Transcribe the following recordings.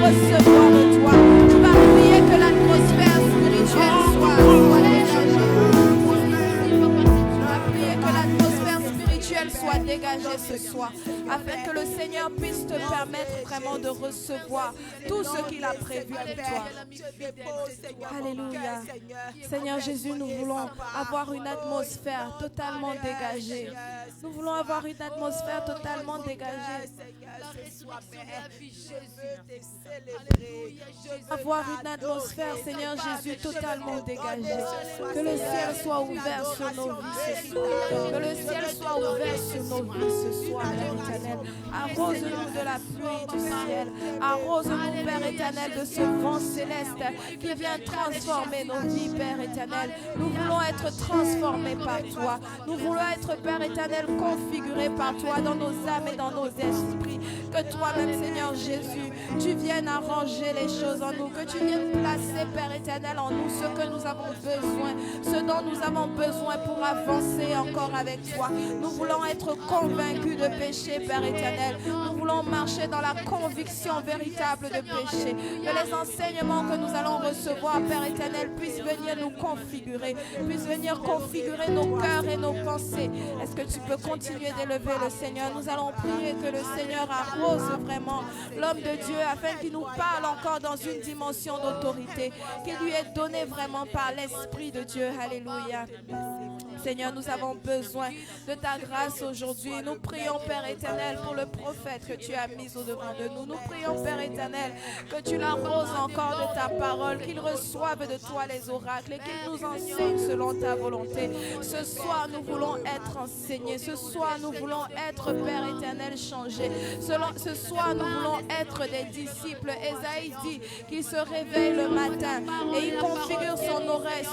recevoir de toi. Tu vas prier que l'atmosphère spirituelle soit dégagée ce soir, afin que le Seigneur puisse te permettre vraiment de recevoir tout ce qu'il a prévu pour toi. Alléluia. Seigneur Jésus, nous voulons avoir une atmosphère totalement dégagée. Nous voulons avoir une atmosphère totalement dégagée. Avoir une atmosphère, Seigneur Jésus, totalement dégagée. Que le ciel soit ouvert sur nos vies ce soir. Que le ciel soit ouvert sur nos vies ce soir, Père éternel. Arrose-nous de la pluie du ciel. Arrose-nous, Père éternel, de ce vent céleste qui vient transformer nos vies, Père éternel. Nous voulons être transformés par toi. Nous voulons être, Père éternel, configurés par toi dans nos âmes et dans nos esprits. Que toi-même, Seigneur Jésus, tu viennes arranger les choses en nous. Que tu viennes placer, Père éternel, en nous ce que nous avons besoin, ce dont nous avons besoin pour avancer encore avec toi. Nous voulons être convaincus de péché, Père éternel. Nous voulons marcher dans la conviction véritable de péché. Que les enseignements que nous allons recevoir, Père éternel, puissent venir nous configurer, puissent venir configurer nos cœurs et nos pensées. Est-ce que tu peux continuer d'élever le Seigneur? Nous allons prier que le Seigneur arrose vraiment l'homme de Dieu afin qu'il nous parle encore dans une dimension d'autorité qui lui est donnée vraiment par l'Esprit de Dieu. Alléluia. Seigneur, nous avons besoin de ta grâce aujourd'hui. Nous prions, Père éternel, pour le prophète que tu as mis au-devant de nous. Nous prions, Père éternel, que tu l'arroses encore de ta parole, qu'il reçoive de toi les oracles et qu'il nous enseigne selon ta volonté. Ce soir, nous voulons être enseignés. Ce soir, nous voulons être, Père éternel, changés. Ce soir, nous voulons être des disciples. Ésaïe dit qu'il se réveille le matin et il configure son oreille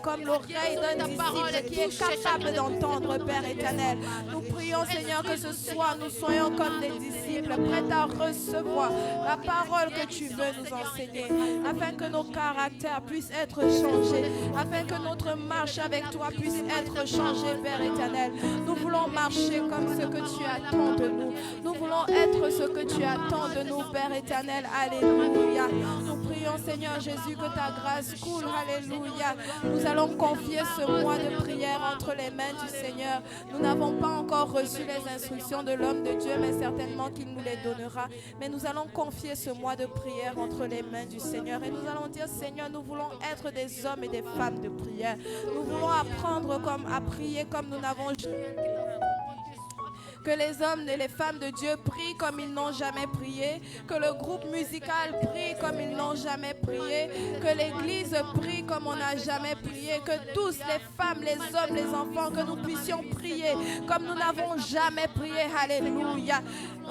comme l'oreille d'un disciple qui est capable d'entendre, Père éternel. Nous prions, Seigneur, que ce soir nous soyons comme des disciples, prêts à recevoir la parole que tu veux nous enseigner, afin que nos caractères puissent être changés, afin que notre marche avec toi puisse être changée, Père éternel. Nous voulons marcher comme ce que tu attends de nous. Nous voulons être ce que tu attends de nous, Père éternel. Alléluia. Nous prions, Seigneur Jésus, que ta grâce coule. Alléluia. Nous allons confier ce mois de prière entre les mains du Seigneur. Nous n'avons pas encore reçu les instructions de l'homme de Dieu, mais certainement qu'il nous les donnera. Mais nous allons confier ce mois de prière entre les mains du Seigneur et nous allons dire: Seigneur, nous voulons être des hommes et des femmes de prière. Nous voulons apprendre à prier comme nous n'avons jamais. Que les hommes et les femmes de Dieu prient comme ils n'ont jamais prié. Que le groupe musical prie comme ils n'ont jamais prié. Que l'église prie comme on n'a jamais prié. Que tous, les femmes, les hommes, les enfants, que nous puissions prier comme nous n'avons jamais prié. Alléluia.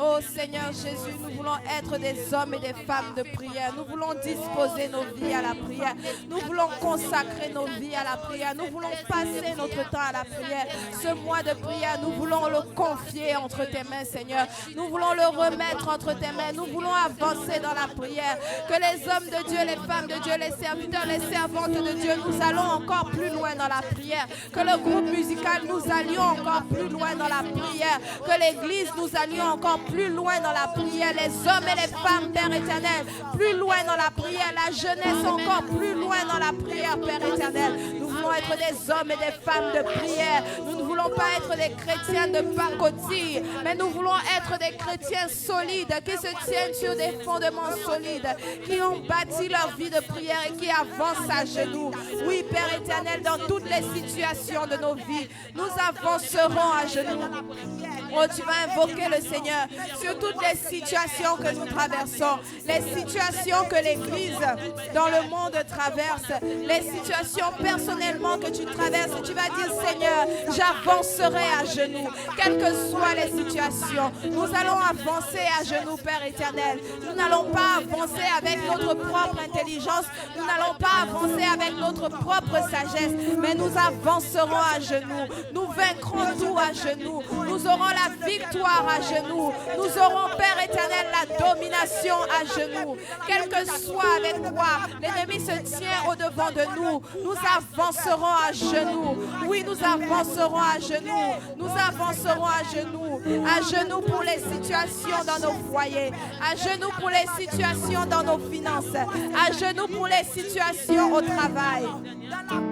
Oh Seigneur Jésus, nous voulons être des hommes et des femmes de prière. Nous voulons disposer nos vies à la prière. Nous voulons consacrer nos vies à la prière. Nous voulons passer notre temps à la prière. Ce mois de prière, nous voulons le confier entre tes mains, Seigneur. Nous voulons le remettre entre tes mains. Nous voulons avancer dans la prière. Que les hommes de Dieu, les femmes de Dieu, les serviteurs, les servantes de Dieu, nous allons encore plus loin dans la prière. Que le groupe musical, nous allions encore plus loin dans la prière. Que l'église, nous allions encore plus loin dans la prière. Les hommes et les femmes, Père éternel, plus loin dans la prière. La jeunesse encore plus loin dans la prière, Père éternel. Nous voulons être des hommes et des femmes de prière. Nous ne voulons pas être des chrétiens de pacotille, mais nous voulons être des chrétiens solides, qui se tiennent sur des fondements solides, qui ont bâti leur vie de prière et qui avancent à genoux. Oui, Père éternel, dans toutes les situations de nos vies, nous avancerons à genoux. Oh, tu vas invoquer le Seigneur sur toutes les situations que nous traversons, les situations que l'Église dans le monde traverse, les situations personnellement que tu traverses. Tu vas dire: Seigneur, j'avancerai à genoux, quelles que soient les situations. Nous allons avancer à genoux, Père éternel. Nous n'allons pas avancer avec notre propre intelligence, nous n'allons pas avancer avec notre propre sagesse, mais nous avancerons à genoux. Nous vaincrons tout à genoux. Nous aurons la victoire à genoux. Nous aurons, Père éternel, la domination à genoux. Quel que soit avec quoi l'ennemi se tient au-devant de nous, nous avancerons à genoux. Oui, nous avancerons à genoux. Nous avancerons à genoux. À genoux pour les situations dans nos foyers. À genoux pour les situations dans nos finances. À genoux pour les situations au travail.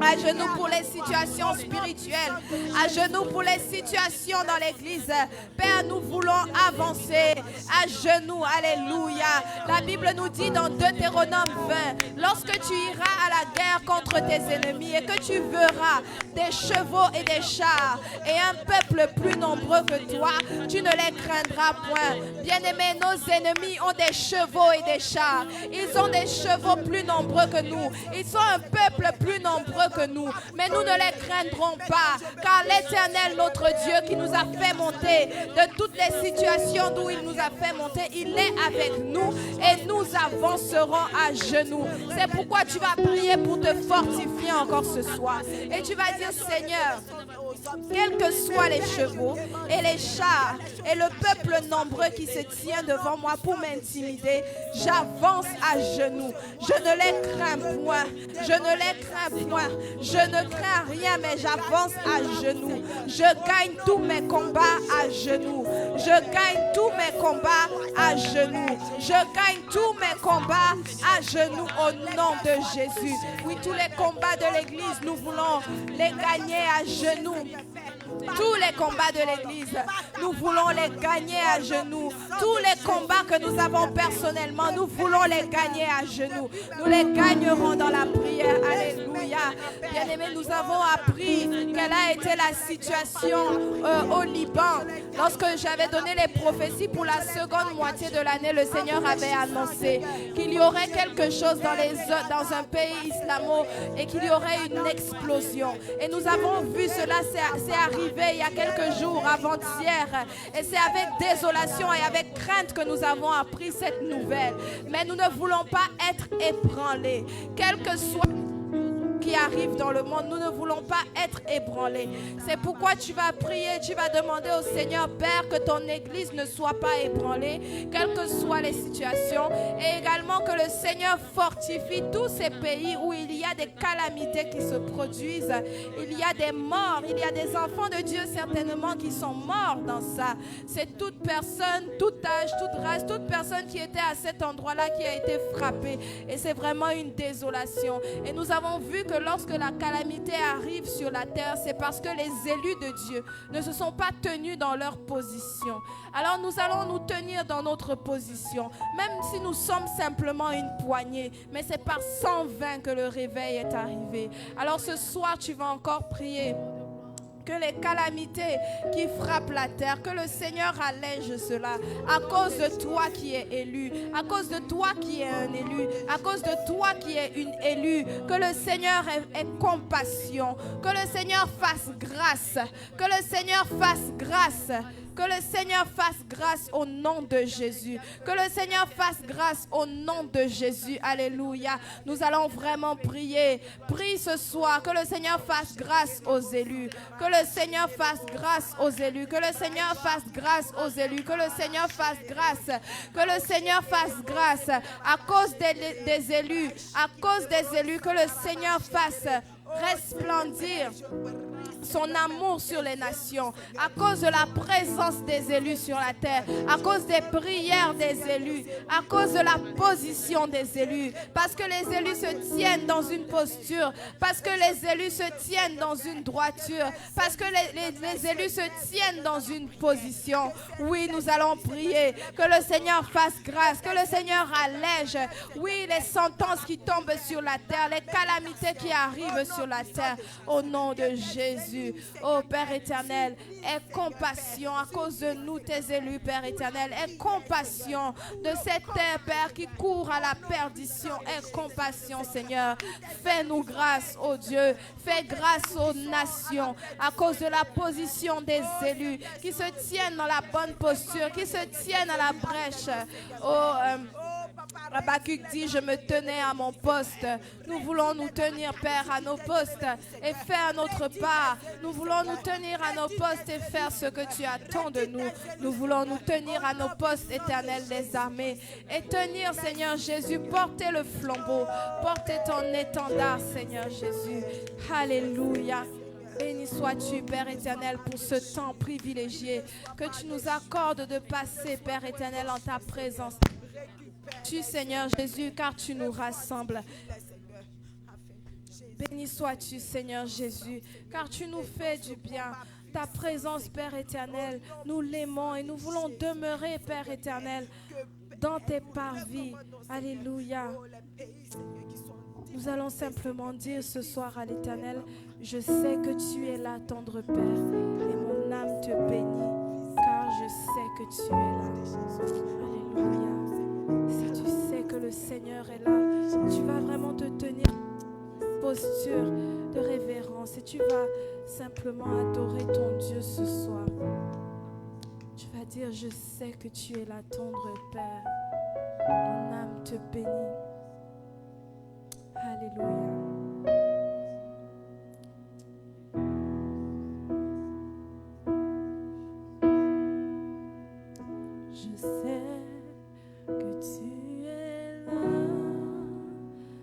À genoux pour les situations spirituelles. À genoux pour les situations dans l'église. Père, nous voulons avancer à genoux. Alléluia. La Bible nous dit dans Deutéronome 20, lorsque tu iras à la guerre contre tes ennemis et que tu verras des chevaux et des chars et un peuple plus nombreux que toi, tu ne les craindras point. Bien-aimés, nos ennemis ont des chevaux et des chars. Ils ont des chevaux plus nombreux que nous. Ils sont un peuple plus nombreux que nous. Mais nous ne les craindrons pas, car l'Éternel, notre Dieu, qui nous a fait monter de toutes les situations d'où il nous a fait monter, il est avec nous et nous avancerons à genoux. C'est pourquoi tu vas prier pour te fortifier encore ce soir. Et tu vas dire, Seigneur, quels que soient les chevaux et les chars et le peuple nombreux qui se tient devant moi pour m'intimider, j'avance à genoux. Je ne les crains point. Je ne les crains point. Je ne crains rien, mais j'avance à genoux. Je gagne tous mes combats à genoux. Je gagne tous mes combats à genoux. Je gagne tous mes combats à genoux au nom de Jésus. Oui, tous les combats de l'Église, nous voulons les gagner à genoux. Tous les combats de l'Église, nous voulons les gagner à genoux. Tous les combats que nous avons personnellement, nous voulons les gagner à genoux. Nous les gagnerons dans la prière. Alléluia. Bien-aimés, nous avons appris quelle a été la situation au Liban. Lorsque j'avais donné les prophéties pour la seconde moitié de l'année, le Seigneur avait annoncé qu'il y aurait quelque chose dans un pays islamo et qu'il y aurait une explosion. Et nous avons vu cela, c'est arrivé il y a quelques jours, avant-hier. Et c'est avec désolation et avec crainte que nous avons appris cette nouvelle. Mais nous ne voulons pas être ébranlés. Quel que soit qui arrive dans le monde, nous ne voulons pas être ébranlés. C'est pourquoi tu vas prier, tu vas demander au Seigneur, Père, que ton Église ne soit pas ébranlée, quelles que soient les situations, et également que le Seigneur fortifie tous ces pays où il y a des calamités qui se produisent, il y a des morts, il y a des enfants de Dieu certainement qui sont morts dans ça. C'est toute personne, tout âge, toute race, toute personne qui était à cet endroit-là qui a été frappée, et c'est vraiment une désolation. Et nous avons vu que lorsque la calamité arrive sur la terre, c'est parce que les élus de Dieu ne se sont pas tenus dans leur position. Alors nous allons nous tenir dans notre position, même si nous sommes simplement une poignée, mais c'est par 120 que le réveil est arrivé. Alors ce soir, tu vas encore prier que les calamités qui frappent la terre, que le Seigneur allège cela à cause de toi qui es élu, à cause de toi qui es un élu, à cause de toi qui es une élue, que le Seigneur ait compassion, que le Seigneur fasse grâce, que le Seigneur fasse grâce. Que le Seigneur fasse grâce au nom de Jésus. Que le Seigneur fasse grâce au nom de Jésus. Alléluia. Nous allons vraiment prier. Prie ce soir. Que le Seigneur fasse grâce aux élus. Que le Seigneur fasse grâce aux élus. Que le Seigneur fasse grâce aux élus. Que le Seigneur fasse grâce. Que le Seigneur fasse grâce. À cause des élus. À cause des élus. Que le Seigneur fasse resplendir son amour sur les nations, à cause de la présence des élus sur la terre, à cause des prières des élus, à cause de la position des élus, parce que les élus se tiennent dans une posture, parce que les élus se tiennent dans une droiture, parce que les élus se tiennent dans une position. Oui, nous allons prier que le Seigneur fasse grâce, que le Seigneur allège, oui, les sentences qui tombent sur la terre, les calamités qui arrivent sur la terre, au nom de Jésus. Oh Père éternel, aie compassion à cause de nous, tes élus, Père éternel. Aie compassion de cette terre, Père, qui court à la perdition. Aie compassion, Seigneur. Fais-nous grâce, oh Dieu. Fais grâce aux nations à cause de la position des élus qui se tiennent dans la bonne posture, qui se tiennent à la brèche. Habakkuk dit, je me tenais à mon poste. Nous voulons nous tenir, Père, à nos postes et faire notre part. Nous voulons nous tenir à nos postes et faire ce que tu attends de nous. Nous voulons nous tenir à nos postes, Éternel des armées. Et tenir, Seigneur Jésus, porter le flambeau, porter ton étendard, Seigneur Jésus. Alléluia. Béni sois-tu, Père éternel, pour ce temps privilégié que tu nous accordes de passer, Père éternel, en ta présence. Tu, Seigneur Jésus, car tu nous rassembles. Béni sois-tu, Seigneur Jésus, car tu nous fais du bien. Ta présence, Père éternel, nous l'aimons et nous voulons demeurer, Père éternel, dans tes parvis. Alléluia. Nous allons simplement dire ce soir à l'Éternel, je sais que tu es là, tendre Père, et mon âme te bénit, car je sais que tu es là. Alléluia. Si tu sais que le Seigneur est là, tu vas vraiment te tenir en posture de révérence et tu vas simplement adorer ton Dieu ce soir. Tu vas dire, je sais que tu es là, tendre Père, mon âme te bénit. Alléluia. Je sais que tu es là,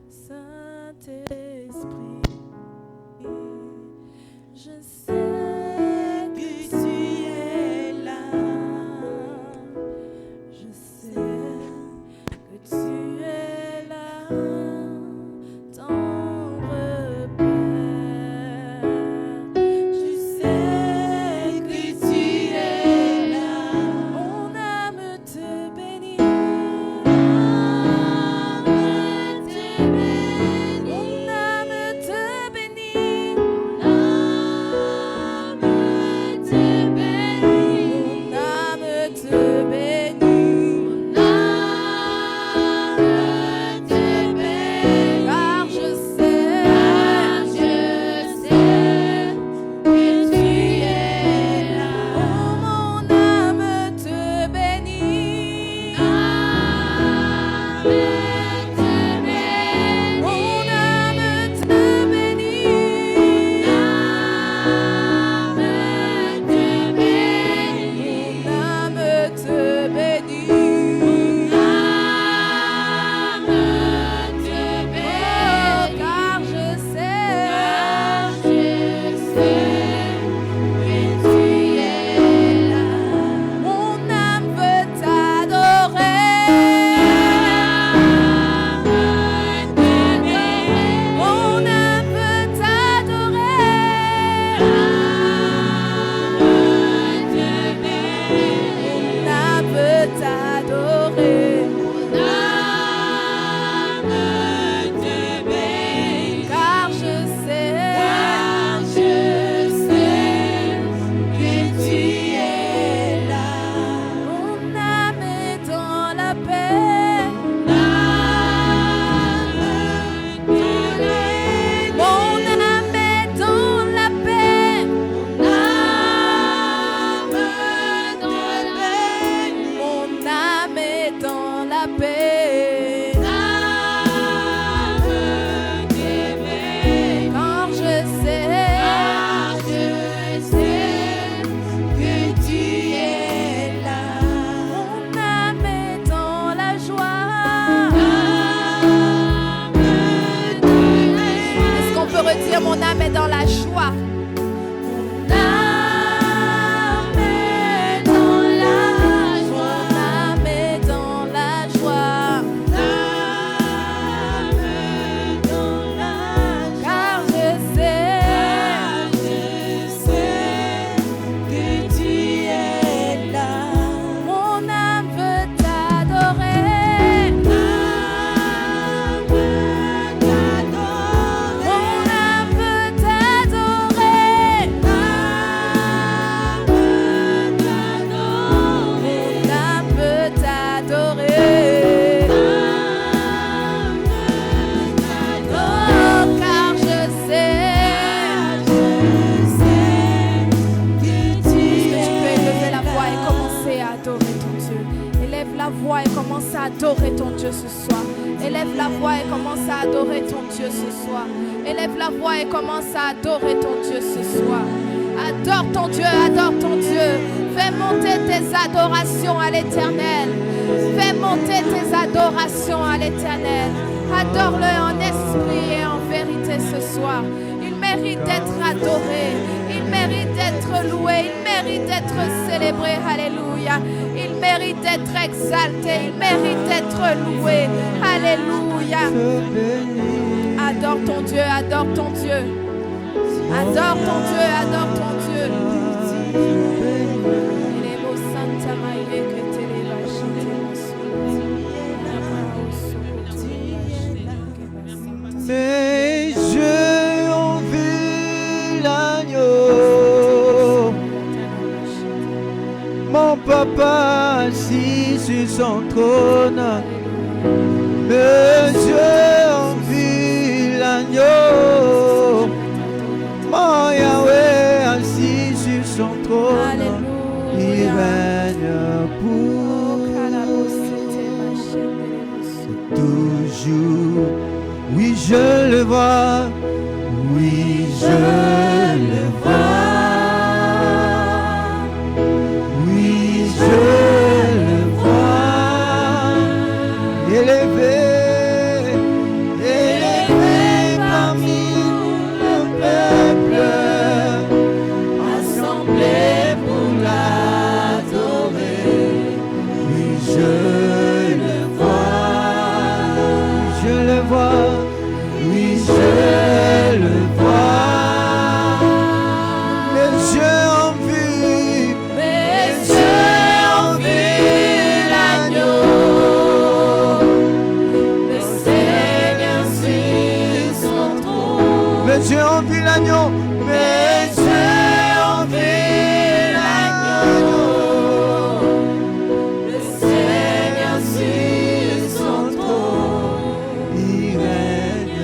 Saint-Esprit. Je sais que tu es là. Je sais que tu es là. Mon âme est dans la joie. Mon âme est dans la joie. Mon âme est dans la joie. commence à adorer ton Dieu ce soir. Élève la voix et commence à adorer ton Dieu ce soir. Élève la voix et commence à adorer ton Dieu ce soir. Adore ton Dieu, adore ton Dieu. Fais monter tes adorations à l'Éternel. Fais monter tes adorations à l'Éternel. Adore-le en esprit et en vérité ce soir. Il mérite d'être adoré. Il mérite d'être loué. Il mérite d'être célébré. Alléluia. Il mérite d'être exalté. Il mérite d'être loué. Alléluia. Adore ton Dieu, adore ton Dieu. Adore ton Dieu, adore ton Dieu. Mes yeux ont vu l'agneau, mon papa assis sur son trône. Mes yeux ont vu l'agneau, mon Yahweh assis sur son trône. Il règne pour toujours. Oui, je le vois. Oui, je le vois. Oui, je le vois. Élevé, élevé parmi le peuple, assemblé pour l'adorer. Oui, je le vois. Je le vois. Oui, je le vois. Mes yeux ont vu. Mes yeux ont vu l'agneau. Le Seigneur sur son trône. Mes yeux ont vu l'agneau. Mes yeux ont vu l'agneau. Le Seigneur sur son trône. Il règne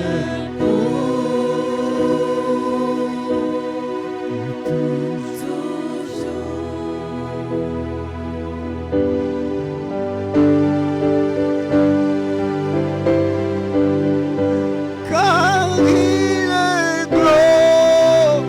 car il est gros.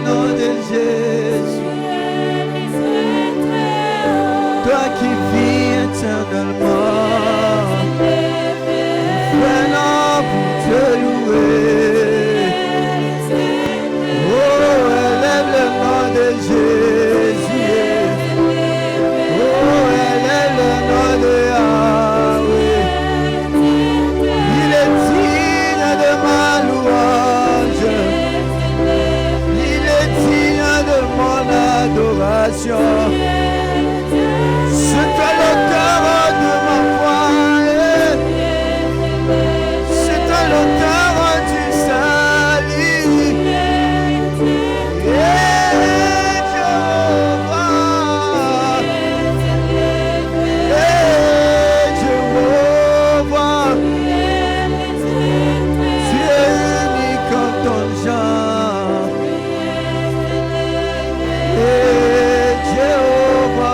nom de Jésus. Toi qui vis éternellement, venons pour te louer. Oh, élève le nom de Jésus. Oh, élève le nom de Yahweh. Il est digne de ma louange. Il est digne de mon adoration. C'est toi l'auteur de ma foi. C'est toi l'auteur du salut. Jéhovah, tu es unique en ton genre. Jéhovah,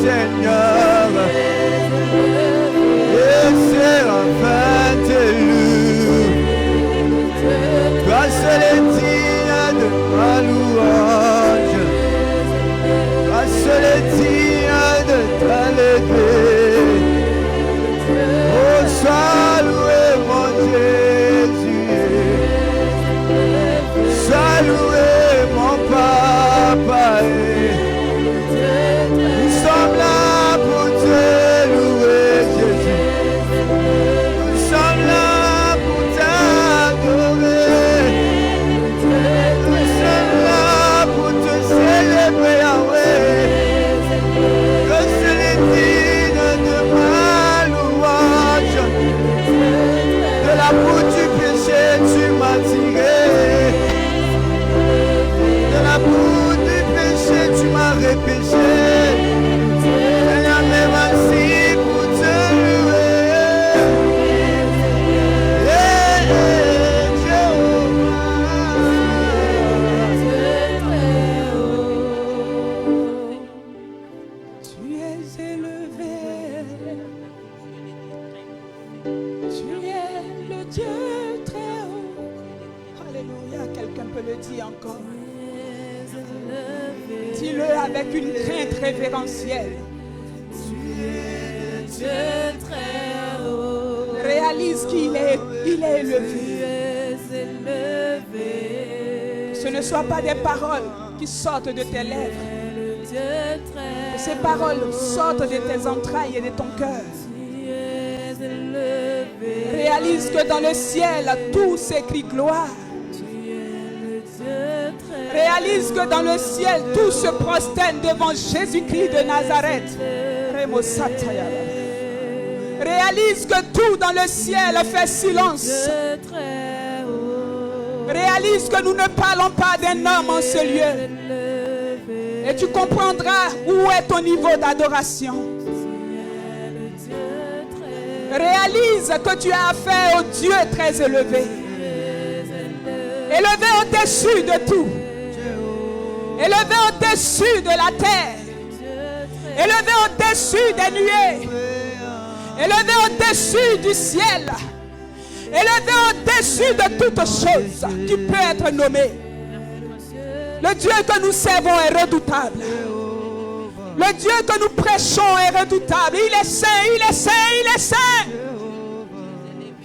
Seigneur, et séraphins te louent. Toi seul est digne de ma louange. Toi seul est digne de ta levée. Oh, sois loué mon Jésus. Sois loué mon Papa. Nous sommes là pour te louer, Jésus. Nous sommes là pour t'adorer. Nous sommes là pour te célébrer, Yahweh. Que c'est les dignes de ma louange. De la boue du péché, tu m'as tiré. De la boue du péché, tu m'as repêché. Dis-le avec une crainte révérentielle. Tu es Dieu très haut. Réalise qu'il est élevé. Tu es élevé. Ce ne soient pas des paroles qui sortent de tes lèvres. Que ces paroles sortent de tes entrailles et de ton cœur. Réalise que dans le ciel, tout s'écrit gloire. Réalise que dans le ciel, tout se prosterne devant Jésus-Christ de Nazareth. Réalise que tout dans le ciel fait silence. Réalise que nous ne parlons pas d'un homme en ce lieu. Et tu comprendras où est ton niveau d'adoration. Réalise que tu as affaire au Dieu très élevé. Élevé au-dessus de tout. Élevé au-dessus de la terre. Élevé au-dessus des nuées. Élevé au-dessus du ciel. Élevé au-dessus de toute chose qui peut être nommée. Le Dieu que nous servons est redoutable. Le Dieu que nous prêchons est redoutable. Il est saint, il est saint, il est saint.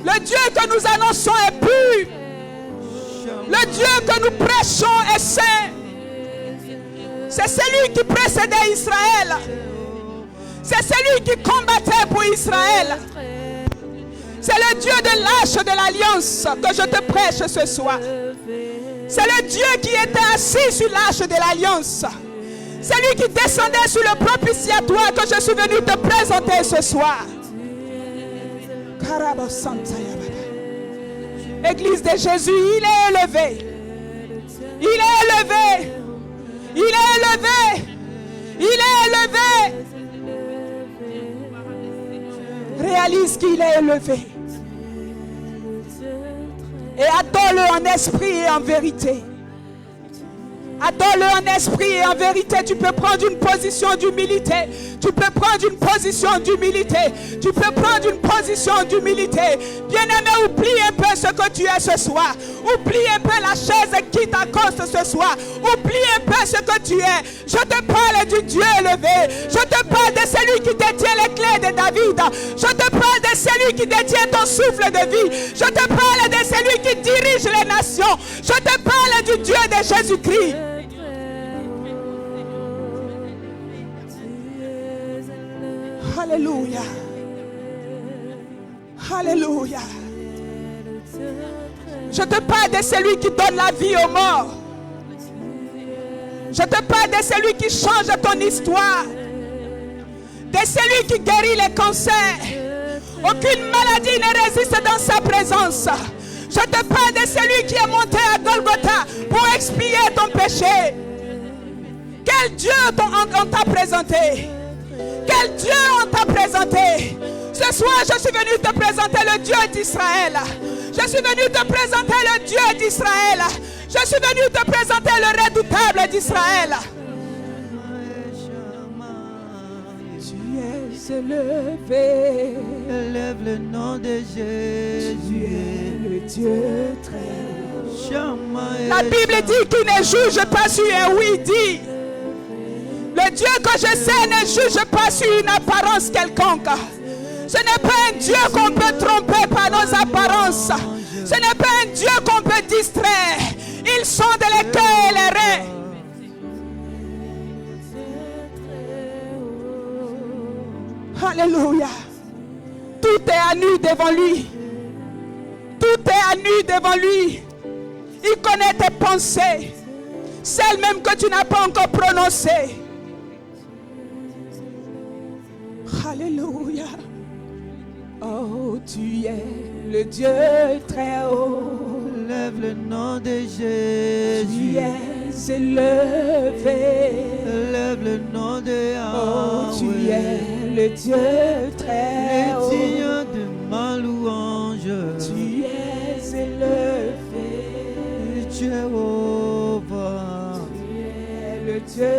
Le Dieu que nous annonçons est pur. Le Dieu que nous prêchons est saint. C'est celui qui précédait Israël. C'est celui qui combattait pour Israël. C'est le Dieu de l'arche de l'alliance que je te prêche ce soir. C'est le Dieu qui était assis sur l'arche de l'alliance. C'est lui qui descendait sur le propitiatoire que je suis venu te présenter ce soir. Église de Jésus, il est élevé. Il est élevé. Il est élevé. Il est élevé. Réalise qu'il est élevé. Et adore-le en esprit et en vérité. Adore-le en esprit et en vérité. Tu peux prendre une position d'humilité. Tu peux prendre une position d'humilité. Tu peux prendre une position d'humilité. Bien-aimé, oublie un peu ce que tu es ce soir. Oublie un peu la chaise qui t'accoste ce soir. Oublie un peu ce que tu es. Je te parle du Dieu élevé. Je te parle de celui qui détient les clés de David. Je te parle de celui qui détient ton souffle de vie. Je te parle de celui qui dirige les nations. Je te parle du Dieu de Jésus-Christ. Alléluia. Alléluia. Je te parle de celui qui donne la vie aux morts. Je te parle de celui qui change ton histoire. De celui qui guérit les cancers. Aucune maladie ne résiste dans sa présence. Je te parle de celui qui est monté à Golgotha pour expier ton péché. Quel Dieu on t'a présenté? Quel Dieu on t'a présenté? Ce soir, je suis venu te présenter le Dieu d'Israël. Je suis venu te présenter le Dieu d'Israël. Je suis venu te présenter le redoutable d'Israël. Tu es élevé. Élève le nom de Jésus. Tu es le Dieu très haut. La Bible dit qu'il ne juge pas sur un oui dit. Le Dieu que je sais ne juge pas sur une apparence quelconque. Ce n'est pas un Dieu qu'on peut tromper par nos apparences. Ce n'est pas un Dieu qu'on peut distraire. Ils sont de les cœurs et les reins. Alléluia. Tout est à nu devant lui. Tout est à nu devant lui. Il connaît tes pensées. Celles même que tu n'as pas encore prononcées. Alléluia. Oh, tu es le Dieu très haut. Lève le nom de Jésus. Tu es élevé. Lève le nom de Yahweh. Oh, tu es le Dieu très haut. Dieu de ma louange. Tu es élevé. Jéhovah. Tu es le Dieu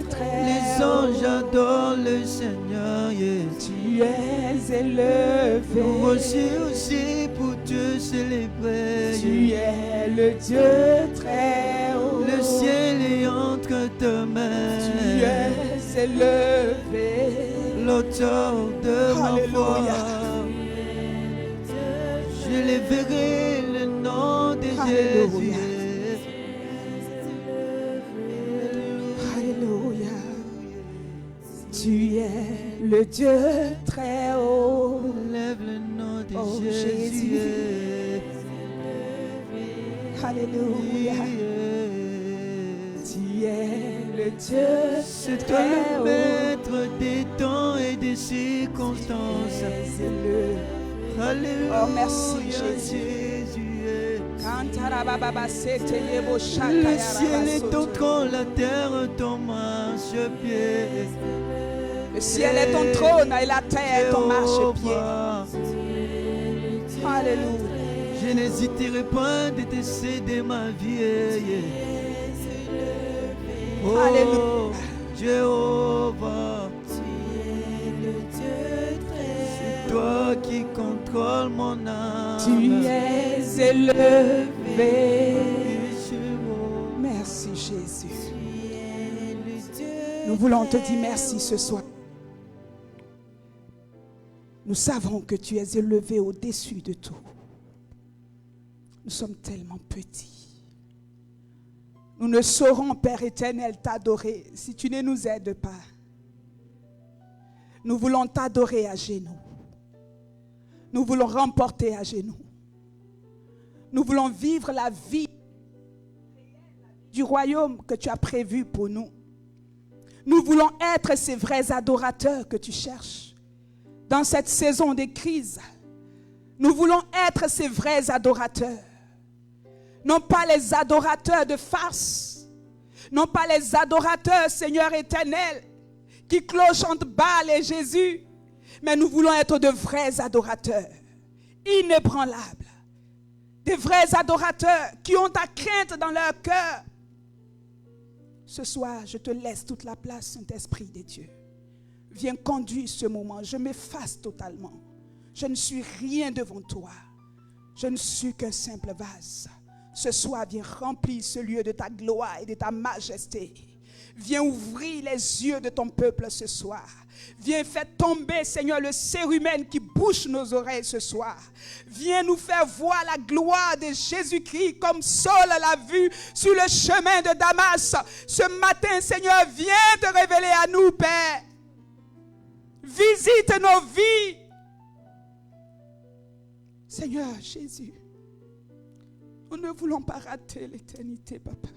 très haut. Les anges adorent le Seigneur. Tu es élevé. Voici aussi pour te célébrer. Tu es le Dieu très haut. Le ciel est entre tes mains. Tu es élevé. L'auteur de ma foi. Alléluia. Je l'éleverai le nom de Alléluia. Jésus. Alléluia. Tu es le Dieu très haut. Lève le nom de Oh, Jésus. Jésus. Alléluia. Tu es le Dieu C'est toi très le haut. maître des temps et des circonstances. Alléluia. Oh, merci, Jésus. Le ciel est ton trône, la terre ton marchepied. Le ciel est ton trône et la terre ton marchepied. Alléluia. Je n'hésiterai pas de te céder ma vie. Oh, Alléluia. Jéhovah, c'est toi qui contrôle mon âme. Tu es élevé. Jéhovah. Merci. Merci Jésus. Nous voulons te dire merci ce soir. Nous savons que tu es élevé au-dessus de tout. Nous sommes tellement petits. Nous ne saurons, Père éternel, t'adorer si tu ne nous aides pas. Nous voulons t'adorer à genoux. Nous voulons remporter à genoux. Nous voulons vivre la vie du royaume que tu as prévu pour nous. Nous voulons être ces vrais adorateurs que tu cherches. Dans cette saison de crise, nous voulons être ces vrais adorateurs. Non pas les adorateurs de farce. Non pas les adorateurs, Seigneur éternel, qui clochantent Baal et Jésus. Mais nous voulons être de vrais adorateurs, inébranlables. Des vrais adorateurs qui ont ta crainte dans leur cœur. Ce soir, je te laisse toute la place, Saint-Esprit de Dieu. Viens conduire ce moment. Je m'efface totalement. Je ne suis rien devant toi. Je ne suis qu'un simple vase. Ce soir, viens remplir ce lieu de ta gloire et de ta majesté. Viens ouvrir les yeux de ton peuple ce soir. Viens faire tomber, Seigneur, le cérumen qui bouche nos oreilles ce soir. Viens nous faire voir la gloire de Jésus-Christ comme Saul l'a vu sur le chemin de Damas. Ce matin, Seigneur, viens te révéler à nous, Père. Visite nos vies. Seigneur Jésus, nous ne voulons pas rater l'éternité, Papa.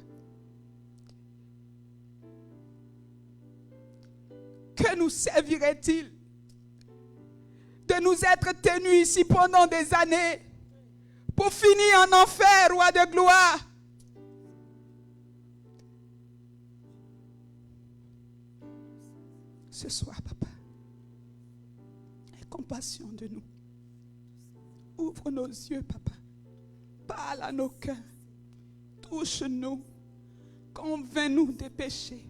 Que nous servirait-il de nous être tenus ici pendant des années pour finir en enfer, roi de gloire? Ce soir, Papa, aie compassion de nous. Ouvre nos yeux, Papa. Parle à nos cœurs. Touche-nous. Convainc-nous des péchés.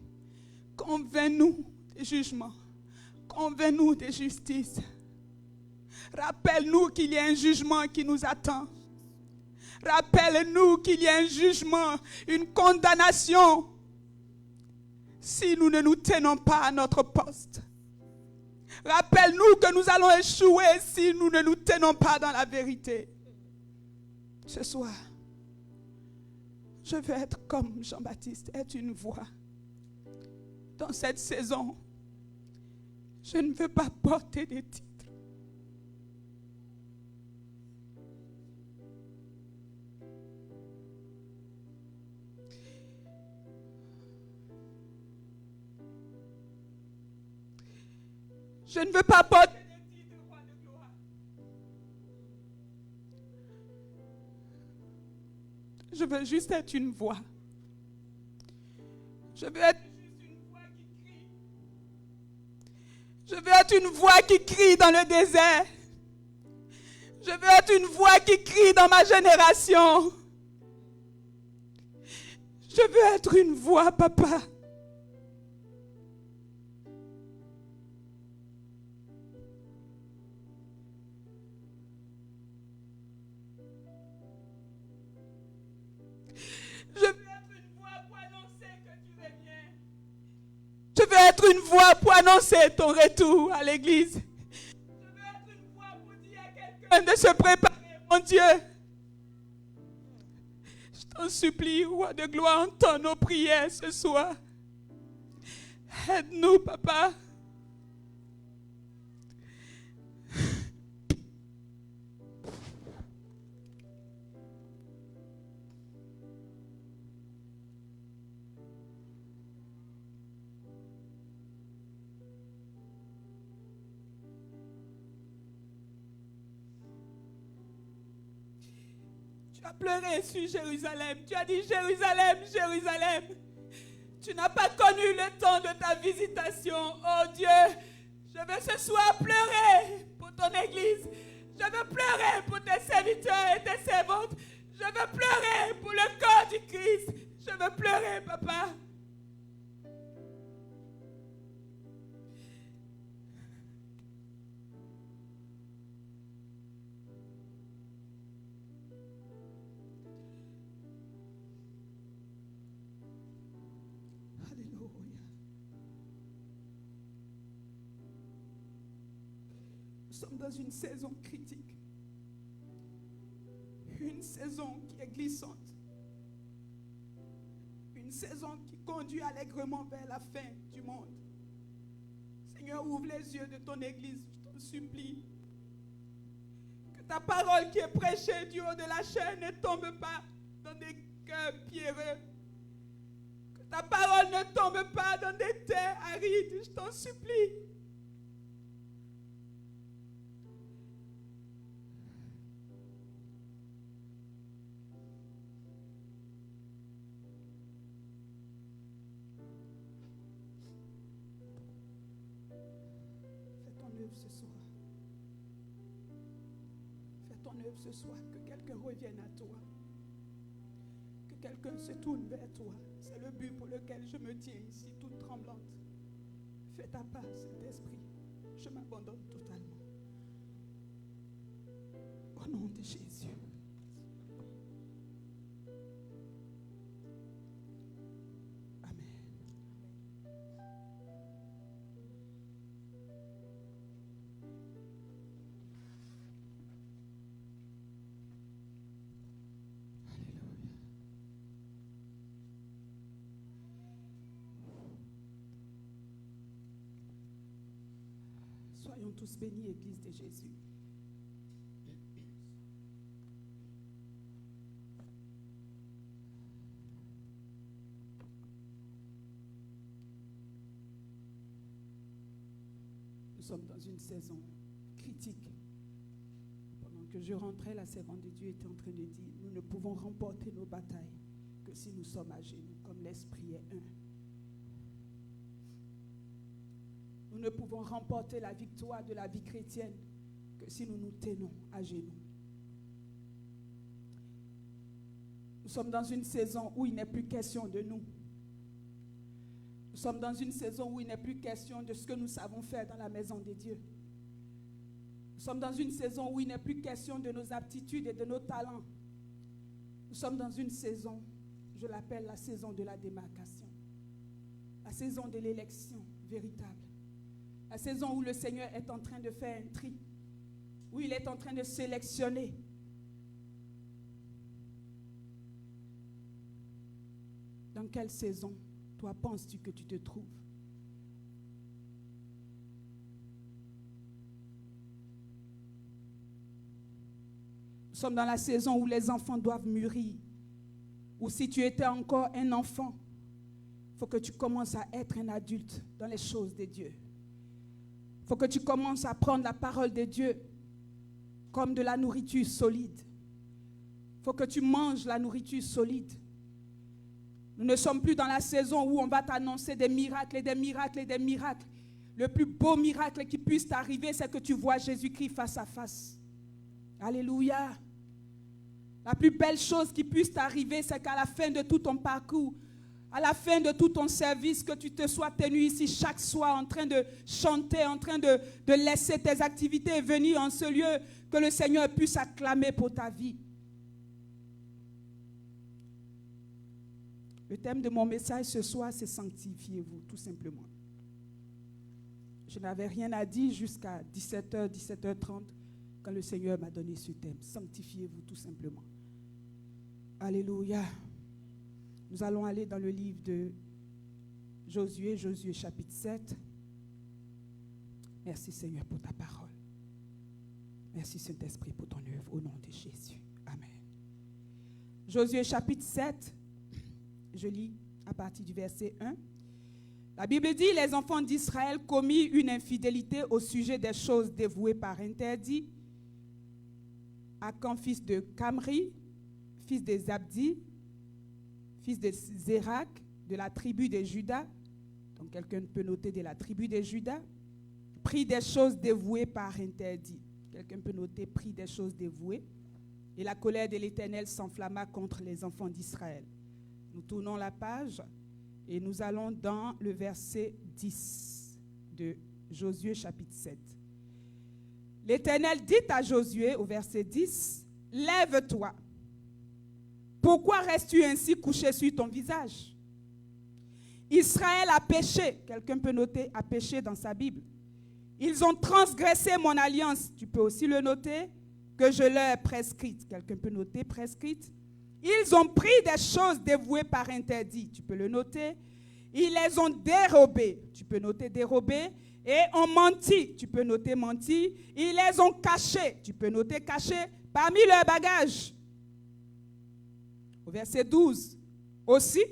Convainc-nous des jugements. Convainc-nous de justice. Rappelle-nous qu'il y a un jugement qui nous attend. Rappelle-nous qu'il y a un jugement, une condamnation, si nous ne nous tenons pas à notre poste. Rappelle-nous que nous allons échouer si nous ne nous tenons pas dans la vérité. Ce soir, je veux être comme Jean-Baptiste, être une voix. Dans cette saison, je ne veux pas porter des titres. Je ne veux pas porter des titres, roi de gloire. Je veux juste être une voix. Je veux être juste une voix qui crie. Je veux être une voix qui crie dans le désert. Je veux être une voix qui crie dans ma génération. Je veux être une voix, Papa. Je veux être une voix pour annoncer que tu reviens. Je veux être une voix pour annoncer ton retour à l'église. Je veux être une voix pour dire à quelqu'un de se préparer, mon Dieu. Je t'en supplie, roi de gloire, entends nos prières ce soir. Aide-nous, Papa. Tu as pleuré sur Jérusalem. Tu as dit Jérusalem, Jérusalem. Tu n'as pas connu le temps de ta visitation. Oh Dieu, je veux ce soir pleurer pour ton église. Je veux pleurer pour tes serviteurs et tes servantes. Je veux pleurer pour le corps du Christ. Je veux pleurer, Papa. sommes dans une saison critique. Une saison qui est glissante. Une saison qui conduit allègrement vers la fin du monde. Seigneur, ouvre les yeux de ton Église, je t'en supplie. Que ta parole qui est prêchée du haut de la chaîne ne tombe pas dans des cœurs pierreux. Que ta parole ne tombe pas dans des terres arides, je t'en supplie. Ce soir. Fais ton œuvre ce soir, que quelqu'un revienne à toi, que quelqu'un se tourne vers toi. C'est le but pour lequel je me tiens ici, toute tremblante. Fais ta part, Saint-Esprit. Je m'abandonne totalement. Au nom de Jésus. Soyons tous bénis, Église de Jésus. Nous sommes dans une saison critique. Pendant que je rentrais, la servante de Dieu était en train de dire, nous ne pouvons remporter nos batailles que si nous sommes à genoux, comme l'Esprit est un. Nous ne pouvons remporter la victoire de la vie chrétienne que si nous nous tenons à genoux. Nous sommes dans une saison où il n'est plus question de nous. Nous sommes dans une saison où il n'est plus question de ce que nous savons faire dans la maison de Dieu. Nous sommes dans une saison où il n'est plus question de nos aptitudes et de nos talents. Nous sommes dans une saison, je l'appelle la saison de la démarcation. La saison de l'élection véritable. La saison où le Seigneur est en train de faire un tri, où il est en train de sélectionner. Dans quelle saison, toi, penses-tu que tu te trouves? Nous sommes dans la saison où les enfants doivent mûrir. Ou si tu étais encore un enfant, il faut que tu commences à être un adulte dans les choses de Dieu. Il faut que tu commences à prendre la parole de Dieu comme de la nourriture solide. Il faut que tu manges la nourriture solide. Nous ne sommes plus dans la saison où on va t'annoncer des miracles et des miracles et des miracles. Le plus beau miracle qui puisse t'arriver, c'est que tu vois Jésus-Christ face à face. Alléluia. La plus belle chose qui puisse t'arriver, c'est qu'à la fin de tout ton parcours, à la fin de tout ton service, que tu te sois tenu ici chaque soir en train de chanter, en train de laisser tes activités et venir en ce lieu, que le Seigneur puisse acclamer pour ta vie. Le thème de mon message ce soir, c'est sanctifiez-vous, tout simplement. Je n'avais rien à dire jusqu'à 17h, 17h30, quand le Seigneur m'a donné ce thème. Sanctifiez-vous, tout simplement. Alléluia. Nous allons aller dans le livre de Josué, Josué chapitre 7. Merci Seigneur pour ta parole. Merci Saint-Esprit pour ton œuvre, au nom de Jésus. Amen. Josué chapitre 7, je lis à partir du verset 1. La Bible dit, les enfants d'Israël commirent une infidélité au sujet des choses dévouées par interdit. Akan, fils de Kamri, fils de Zabdi, fils de Zérak, de la tribu de Juda, donc quelqu'un peut noter de la tribu de Juda, prit des choses dévouées par interdit. Quelqu'un peut noter prit des choses dévouées. Et la colère de l'Éternel s'enflamma contre les enfants d'Israël. Nous tournons la page et nous allons dans le verset 10 de Josué chapitre 7. L'Éternel dit à Josué au verset 10, « Lève-toi. Pourquoi restes-tu ainsi couché sur ton visage? Israël a péché. » Quelqu'un peut noter « a péché » dans sa Bible. « Ils ont transgressé mon alliance. Tu peux aussi le noter, que je leur ai prescrite. Quelqu'un peut noter prescrite. Ils ont pris des choses dévouées par interdit. Tu peux le noter. Ils les ont dérobées. Tu peux noter dérobées. Et ont menti. Tu peux noter menti. Ils les ont cachées. Tu peux noter cachées parmi leurs bagages. Au verset 12. Aussi,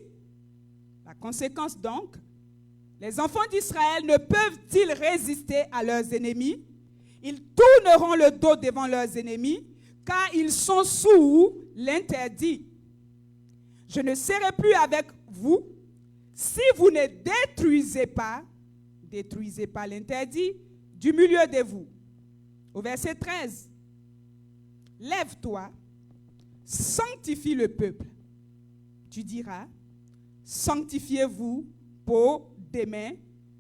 la conséquence donc, les enfants d'Israël ne peuvent-ils résister à leurs ennemis? Ils tourneront le dos devant leurs ennemis, car ils sont sous l'interdit. Je ne serai plus avec vous si vous ne détruisez pas l'interdit du milieu de vous. Au verset 13, lève-toi, sanctifie le peuple. Tu diras, sanctifiez-vous pour demain,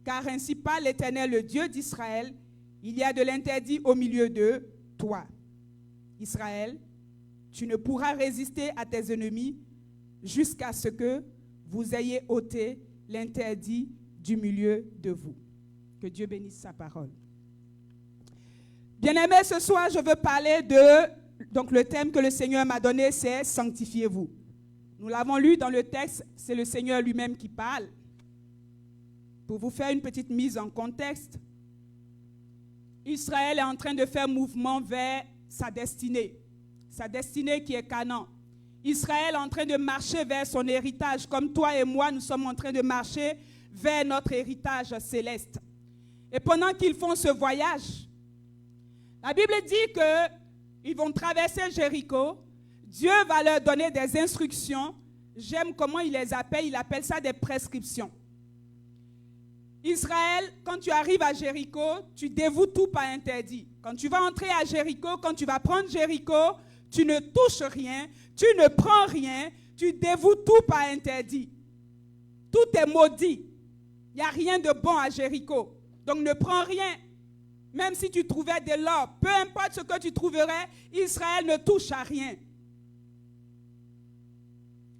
car ainsi parle l'Éternel, le Dieu d'Israël, il y a de l'interdit au milieu de toi. Israël, tu ne pourras résister à tes ennemis jusqu'à ce que vous ayez ôté l'interdit du milieu de vous. Que Dieu bénisse sa parole. Bien-aimés, ce soir, je veux parler donc le thème que le Seigneur m'a donné, c'est « Sanctifiez-vous ». Nous l'avons lu dans le texte, c'est le Seigneur lui-même qui parle. Pour vous faire une petite mise en contexte, Israël est en train de faire mouvement vers sa destinée qui est Canaan. Israël est en train de marcher vers son héritage, comme toi et moi, nous sommes en train de marcher vers notre héritage céleste. Et pendant qu'ils font ce voyage, la Bible dit qu'ils vont traverser Jéricho. Dieu va leur donner des instructions. J'aime comment il les appelle. Il appelle ça des prescriptions. Israël, quand tu arrives à Jéricho, tu dévoues tout par interdit. Quand tu vas entrer à Jéricho, quand tu vas prendre Jéricho, tu ne touches rien, tu ne prends rien, tu dévoues tout par interdit. Tout est maudit. Il n'y a rien de bon à Jéricho. Donc ne prends rien. Même si tu trouvais de l'or, peu importe ce que tu trouverais, Israël ne touche à rien.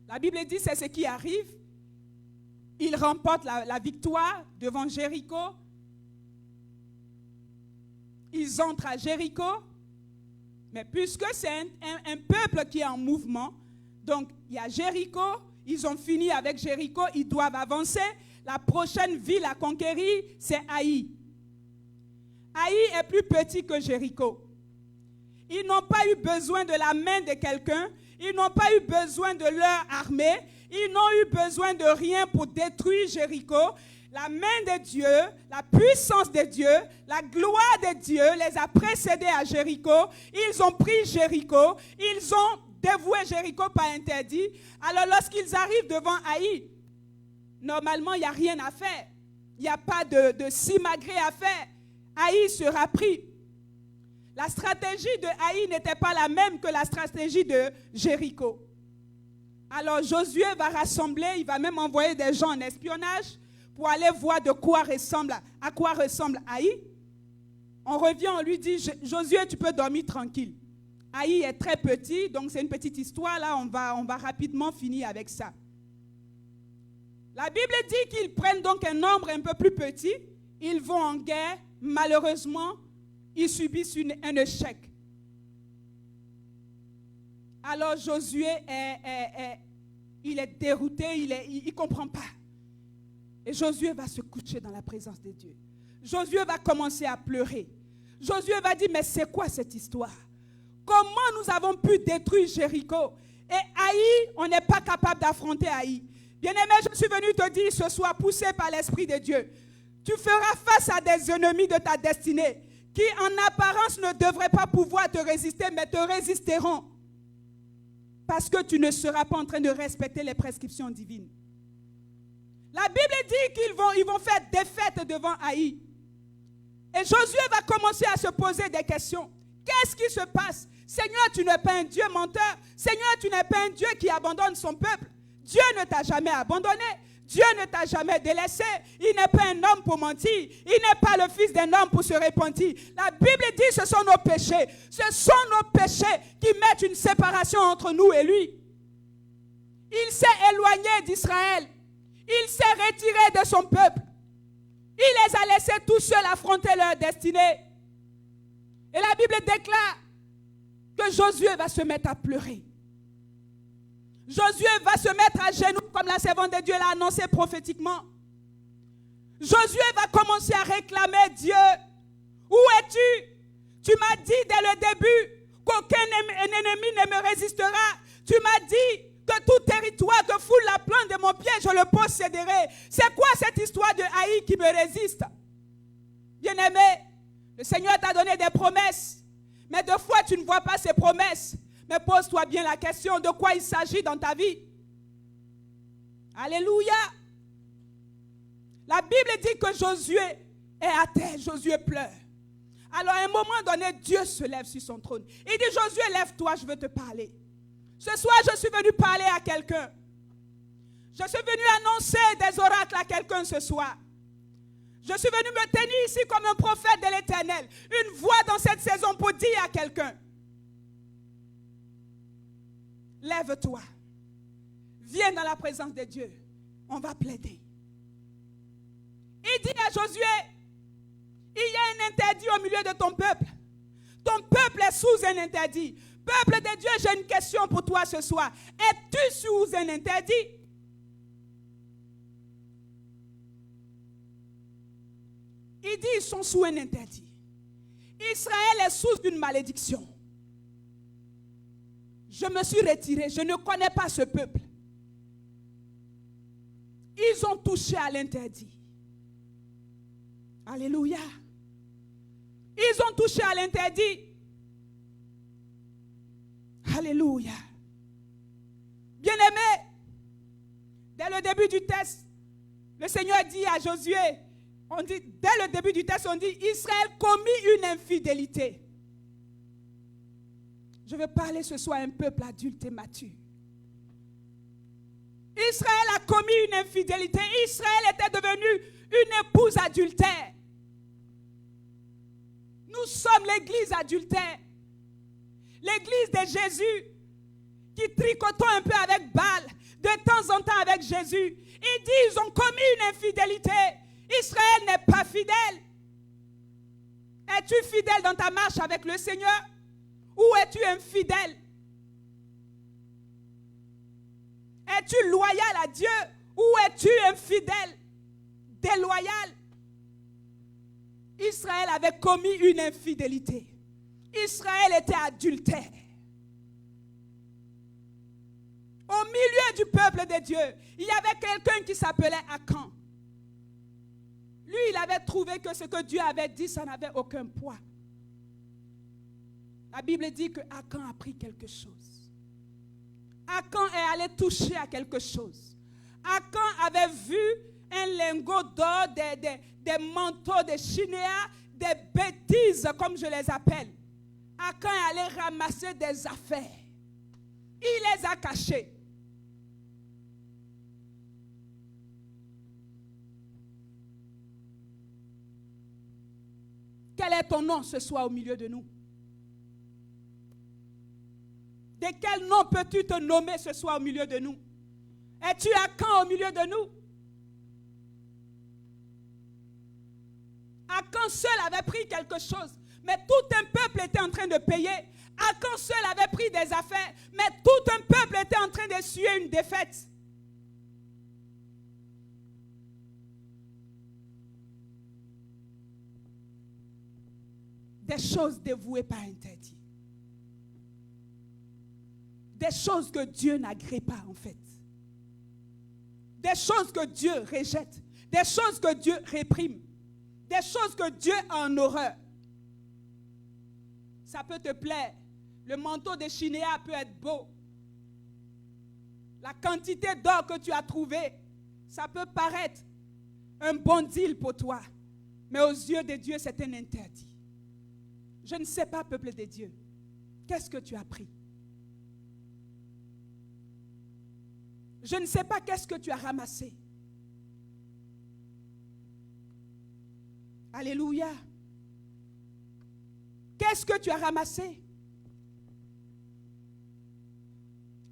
La Bible dit, c'est ce qui arrive. Ils remportent la victoire devant Jéricho. Ils entrent à Jéricho. Mais puisque c'est un peuple qui est en mouvement, donc il y a Jéricho, ils ont fini avec Jéricho, ils doivent avancer. La prochaine ville à conquérir, c'est Haï. Haï est plus petit que Jéricho. Ils n'ont pas eu besoin de la main de quelqu'un. Ils n'ont pas eu besoin de leur armée. Ils n'ont eu besoin de rien pour détruire Jéricho. La main de Dieu, la puissance de Dieu, la gloire de Dieu les a précédés à Jéricho. Ils ont pris Jéricho. Ils ont dévoué Jéricho par interdit. Alors lorsqu'ils arrivent devant Haï, normalement il n'y a rien à faire. Il n'y a pas de simagrée à faire. Haï sera pris. La stratégie de Haï n'était pas la même que la stratégie de Jéricho. Alors Josué va rassembler, il va même envoyer des gens en espionnage pour aller voir à quoi ressemble Haï. On revient, on lui dit, Josué, tu peux dormir tranquille. Haï est très petit, donc c'est une petite histoire, là on va rapidement finir avec ça. La Bible dit qu'ils prennent donc un nombre un peu plus petit, ils vont en guerre, malheureusement, ils subissent un échec. Alors Josué, il est dérouté, il ne comprend pas. Et Josué va se coucher dans la présence de Dieu. Josué va commencer à pleurer. Josué va dire, mais c'est quoi cette histoire? Comment nous avons pu détruire Jéricho? Et Haï, on n'est pas capable d'affronter Haï. Bien-aimé, je suis venu te dire ce soir, poussé par l'Esprit de Dieu, tu feras face à des ennemis de ta destinée qui en apparence ne devraient pas pouvoir te résister, mais te résisteront. Parce que tu ne seras pas en train de respecter les prescriptions divines. La Bible dit qu'ils vont faire défaite devant Haï. Et Josué va commencer à se poser des questions. Qu'est-ce qui se passe? Seigneur, tu n'es pas un Dieu menteur. Seigneur, tu n'es pas un Dieu qui abandonne son peuple. Dieu ne t'a jamais abandonné. Dieu ne t'a jamais délaissé. Il n'est pas un homme pour mentir. Il n'est pas le fils d'un homme pour se repentir. La Bible dit que ce sont nos péchés. Ce sont nos péchés qui mettent une séparation entre nous et lui. Il s'est éloigné d'Israël. Il s'est retiré de son peuple. Il les a laissés tout seuls affronter leur destinée. Et la Bible déclare que Josué va se mettre à pleurer. Josué va se mettre à genoux comme la servante de Dieu l'a annoncé prophétiquement. Josué va commencer à réclamer Dieu. Où es-tu? Tu m'as dit dès le début qu'aucun ennemi ne me résistera. Tu m'as dit que tout territoire que foule la plante de mon pied, je le posséderai. C'est quoi cette histoire de haï qui me résiste? Bien-aimé, le Seigneur t'a donné des promesses. Mais deux fois, tu ne vois pas ces promesses. Mais pose-toi bien la question de quoi il s'agit dans ta vie. Alléluia. La Bible dit que Josué est à terre. Josué pleure. Alors à un moment donné, Dieu se lève sur son trône. Il dit, Josué, lève-toi, je veux te parler. Ce soir, je suis venu parler à quelqu'un. Je suis venu annoncer des oracles à quelqu'un ce soir. Je suis venu me tenir ici comme un prophète de l'Éternel. Une voix dans cette saison pour dire à quelqu'un, lève-toi. Viens dans la présence de Dieu. On va plaider. Il dit à Josué, il y a un interdit au milieu de ton peuple. Ton peuple est sous un interdit. Peuple de Dieu, j'ai une question pour toi ce soir. Es-tu sous un interdit? Il dit, ils sont sous un interdit. Israël est sous une malédiction. Je me suis retiré, je ne connais pas ce peuple. Ils ont touché à l'interdit. Alléluia. Ils ont touché à l'interdit. Alléluia. Bien-aimé, dès le début du texte, le Seigneur dit à Josué, dès le début du texte, on dit, Israël commit une infidélité. Je veux parler ce soir à un peuple adulte et mature. Israël a commis une infidélité. Israël était devenu une épouse adultère. Nous sommes l'église adultère. L'église de Jésus qui tricotons un peu avec Baal, de temps en temps avec Jésus. Il dit, ils ont commis une infidélité. Israël n'est pas fidèle. Es-tu fidèle dans ta marche avec le Seigneur? Ou es-tu infidèle? Es-tu loyal à Dieu? Ou es-tu infidèle, déloyal? Israël avait commis une infidélité. Israël était adultère. Au milieu du peuple de Dieu, il y avait quelqu'un qui s'appelait Akan. Lui, il avait trouvé que ce que Dieu avait dit, ça n'avait aucun poids. La Bible dit que Akan a pris quelque chose. Akan est allé toucher à quelque chose. Akan avait vu un lingot d'or, des manteaux de chinéa, des bêtises comme je les appelle. Akan est allé ramasser des affaires. Il les a cachées. Quel est ton nom ce soir au milieu de nous? De quel nom peux-tu te nommer ce soir au milieu de nous? Es-tu Akan au milieu de nous? Akan seul avait pris quelque chose, mais tout un peuple était en train de payer. Akan seul avait pris des affaires, mais tout un peuple était en train d'essuyer une défaite. Des choses dévouées par interdit. Des choses que Dieu n'agrée pas en fait. Des choses que Dieu rejette. Des choses que Dieu réprime. Des choses que Dieu a en horreur. Ça peut te plaire. Le manteau de chinéa peut être beau. La quantité d'or que tu as trouvé, ça peut paraître un bon deal pour toi. Mais aux yeux de Dieu, c'est un interdit. Je ne sais pas, peuple de Dieu, qu'est-ce que tu as pris? Je ne sais pas qu'est-ce que tu as ramassé. Alléluia. Qu'est-ce que tu as ramassé?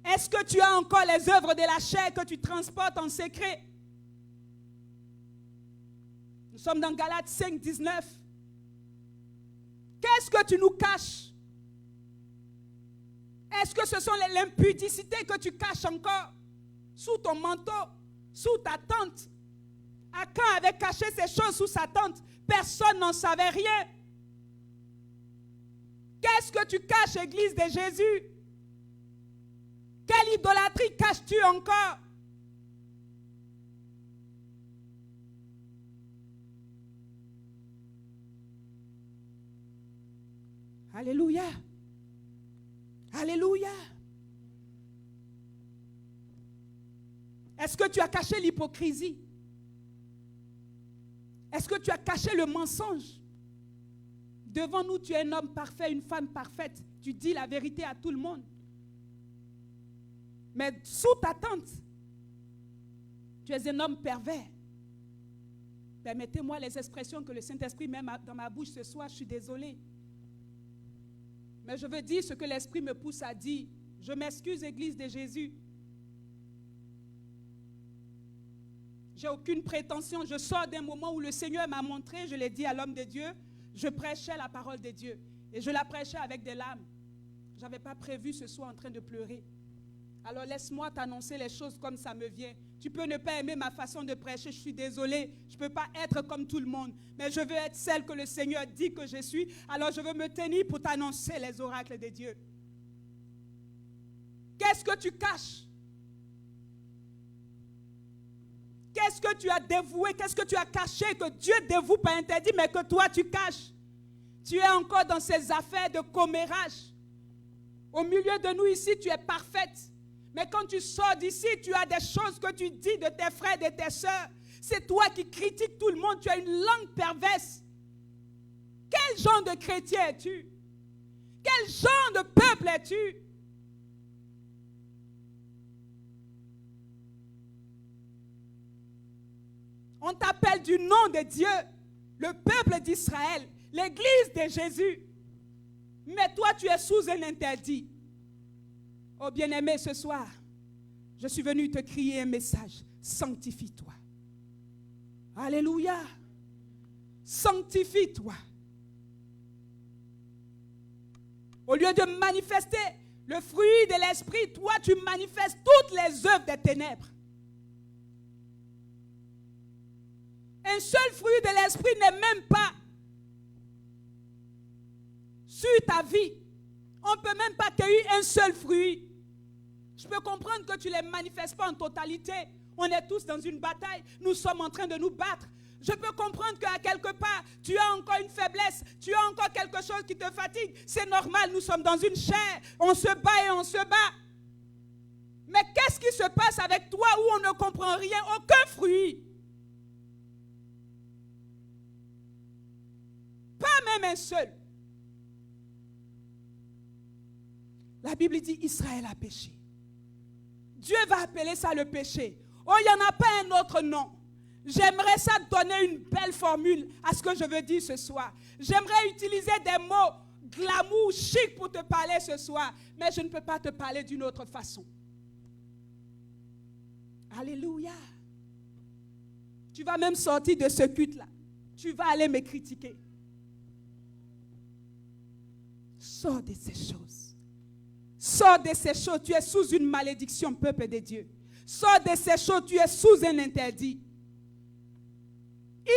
Est-ce que tu as encore les œuvres de la chair que tu transportes en secret? Nous sommes dans Galates 5, 19. Qu'est-ce que tu nous caches? Est-ce que ce sont l'impudicité que tu caches encore sous ton manteau, sous ta tente? Akan avait caché ces choses sous sa tente. Personne n'en savait rien. Qu'est-ce que tu caches, Église de Jésus? Quelle idolâtrie caches-tu encore? Alléluia. Alléluia. Est-ce que tu as caché l'hypocrisie? Est-ce que tu as caché le mensonge? Devant nous, tu es un homme parfait, une femme parfaite. Tu dis la vérité à tout le monde. Mais sous ta tente, tu es un homme pervers. Permettez-moi les expressions que le Saint-Esprit met dans ma bouche ce soir, je suis désolée. Mais je veux dire ce que l'Esprit me pousse à dire. Je m'excuse, Église de Jésus. J'ai aucune prétention. Je sors d'un moment où le Seigneur m'a montré, je l'ai dit à l'homme de Dieu, je prêchais la parole de Dieu. Et je la prêchais avec des larmes. Je n'avais pas prévu ce soir en train de pleurer. Alors laisse-moi t'annoncer les choses comme ça me vient. Tu peux ne pas aimer ma façon de prêcher, je suis désolée. Je ne peux pas être comme tout le monde. Mais je veux être celle que le Seigneur dit que je suis. Alors je veux me tenir pour t'annoncer les oracles de Dieu. Qu'est-ce que tu caches? Qu'est-ce que tu as dévoué? Qu'est-ce que tu as caché que Dieu dévoue pas interdit, mais que toi tu caches? Tu es encore dans ces affaires de commérage. Au milieu de nous ici, tu es parfaite. Mais quand tu sors d'ici, tu as des choses que tu dis de tes frères et de tes sœurs. C'est toi qui critiques tout le monde. Tu as une langue perverse. Quel genre de chrétien es-tu? Quel genre de peuple es-tu? On t'appelle du nom de Dieu, le peuple d'Israël, l'église de Jésus. Mais toi, tu es sous un interdit. Oh bien-aimé, ce soir, je suis venu te crier un message. Sanctifie-toi. Alléluia. Sanctifie-toi. Au lieu de manifester le fruit de l'esprit, toi, tu manifestes toutes les œuvres des ténèbres. Un seul fruit de l'esprit n'est même pas sur ta vie. On ne peut même pas cueillir un seul fruit. Je peux comprendre que tu ne les manifestes pas en totalité. On est tous dans une bataille. Nous sommes en train de nous battre. Je peux comprendre qu'à quelque part, tu as encore une faiblesse. Tu as encore quelque chose qui te fatigue. C'est normal, nous sommes dans une chair. On se bat et on se bat. Mais qu'est-ce qui se passe avec toi où on ne comprend rien? Aucun fruit. Pas même un seul. La Bible dit Israël a péché. Dieu va appeler ça le péché. Oh, il n'y en a pas un autre nom. J'aimerais ça donner une belle formule à ce que je veux dire ce soir. J'aimerais utiliser des mots glamour, chic pour te parler ce soir. Mais je ne peux pas te parler d'une autre façon. Alléluia. Tu vas même sortir de ce culte-là. Tu vas aller me critiquer. Sors de ces choses. Sors de ces choses. Tu es sous une malédiction, peuple de Dieu. Sors de ces choses. Tu es sous un interdit.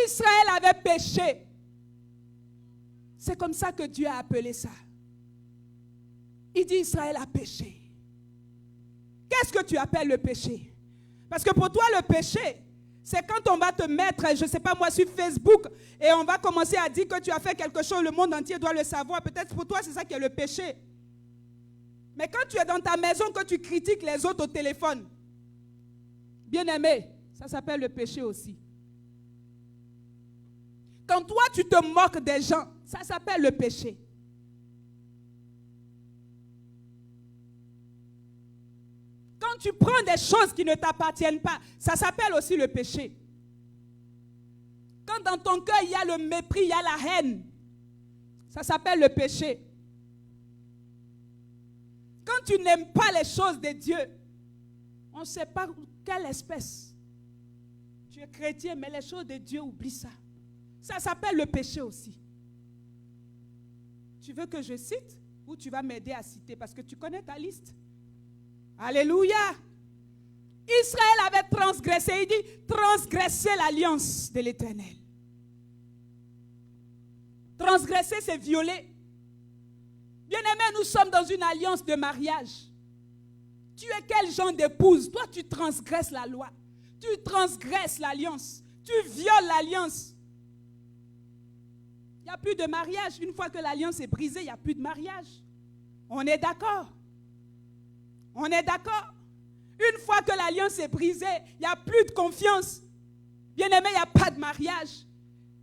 Israël avait péché. C'est comme ça que Dieu a appelé ça. Il dit Israël a péché. Qu'est-ce que tu appelles le péché? Parce que pour toi, le péché, c'est quand on va te mettre, je ne sais pas moi, sur Facebook et on va commencer à dire que tu as fait quelque chose, le monde entier doit le savoir. Peut-être pour toi, c'est ça qui est le péché. Mais quand tu es dans ta maison, que tu critiques les autres au téléphone, bien-aimé, ça s'appelle le péché aussi. Quand toi, tu te moques des gens, ça s'appelle le péché. Quand tu prends des choses qui ne t'appartiennent pas, ça s'appelle aussi le péché. Quand dans ton cœur, il y a le mépris, il y a la haine, ça s'appelle le péché. Quand tu n'aimes pas les choses de Dieu, on ne sait pas quelle espèce. Tu es chrétien, mais les choses de Dieu, oublie ça. Ça s'appelle le péché aussi. Tu veux que je cite ou tu vas m'aider à citer parce que tu connais ta liste? Alléluia. Israël avait transgressé, il dit transgresser l'alliance de l'Éternel. Transgresser, c'est violer. Bien-aimés, nous sommes dans une alliance de mariage. Tu es quel genre d'épouse? Toi, tu transgresses la loi. Tu transgresses l'alliance. Tu violes l'alliance. Il n'y a plus de mariage. Une fois que l'alliance est brisée, il n'y a plus de mariage. On est d'accord? On est d'accord? Une fois que l'alliance est brisée, il n'y a plus de confiance. Bien-aimé, il n'y a pas de mariage.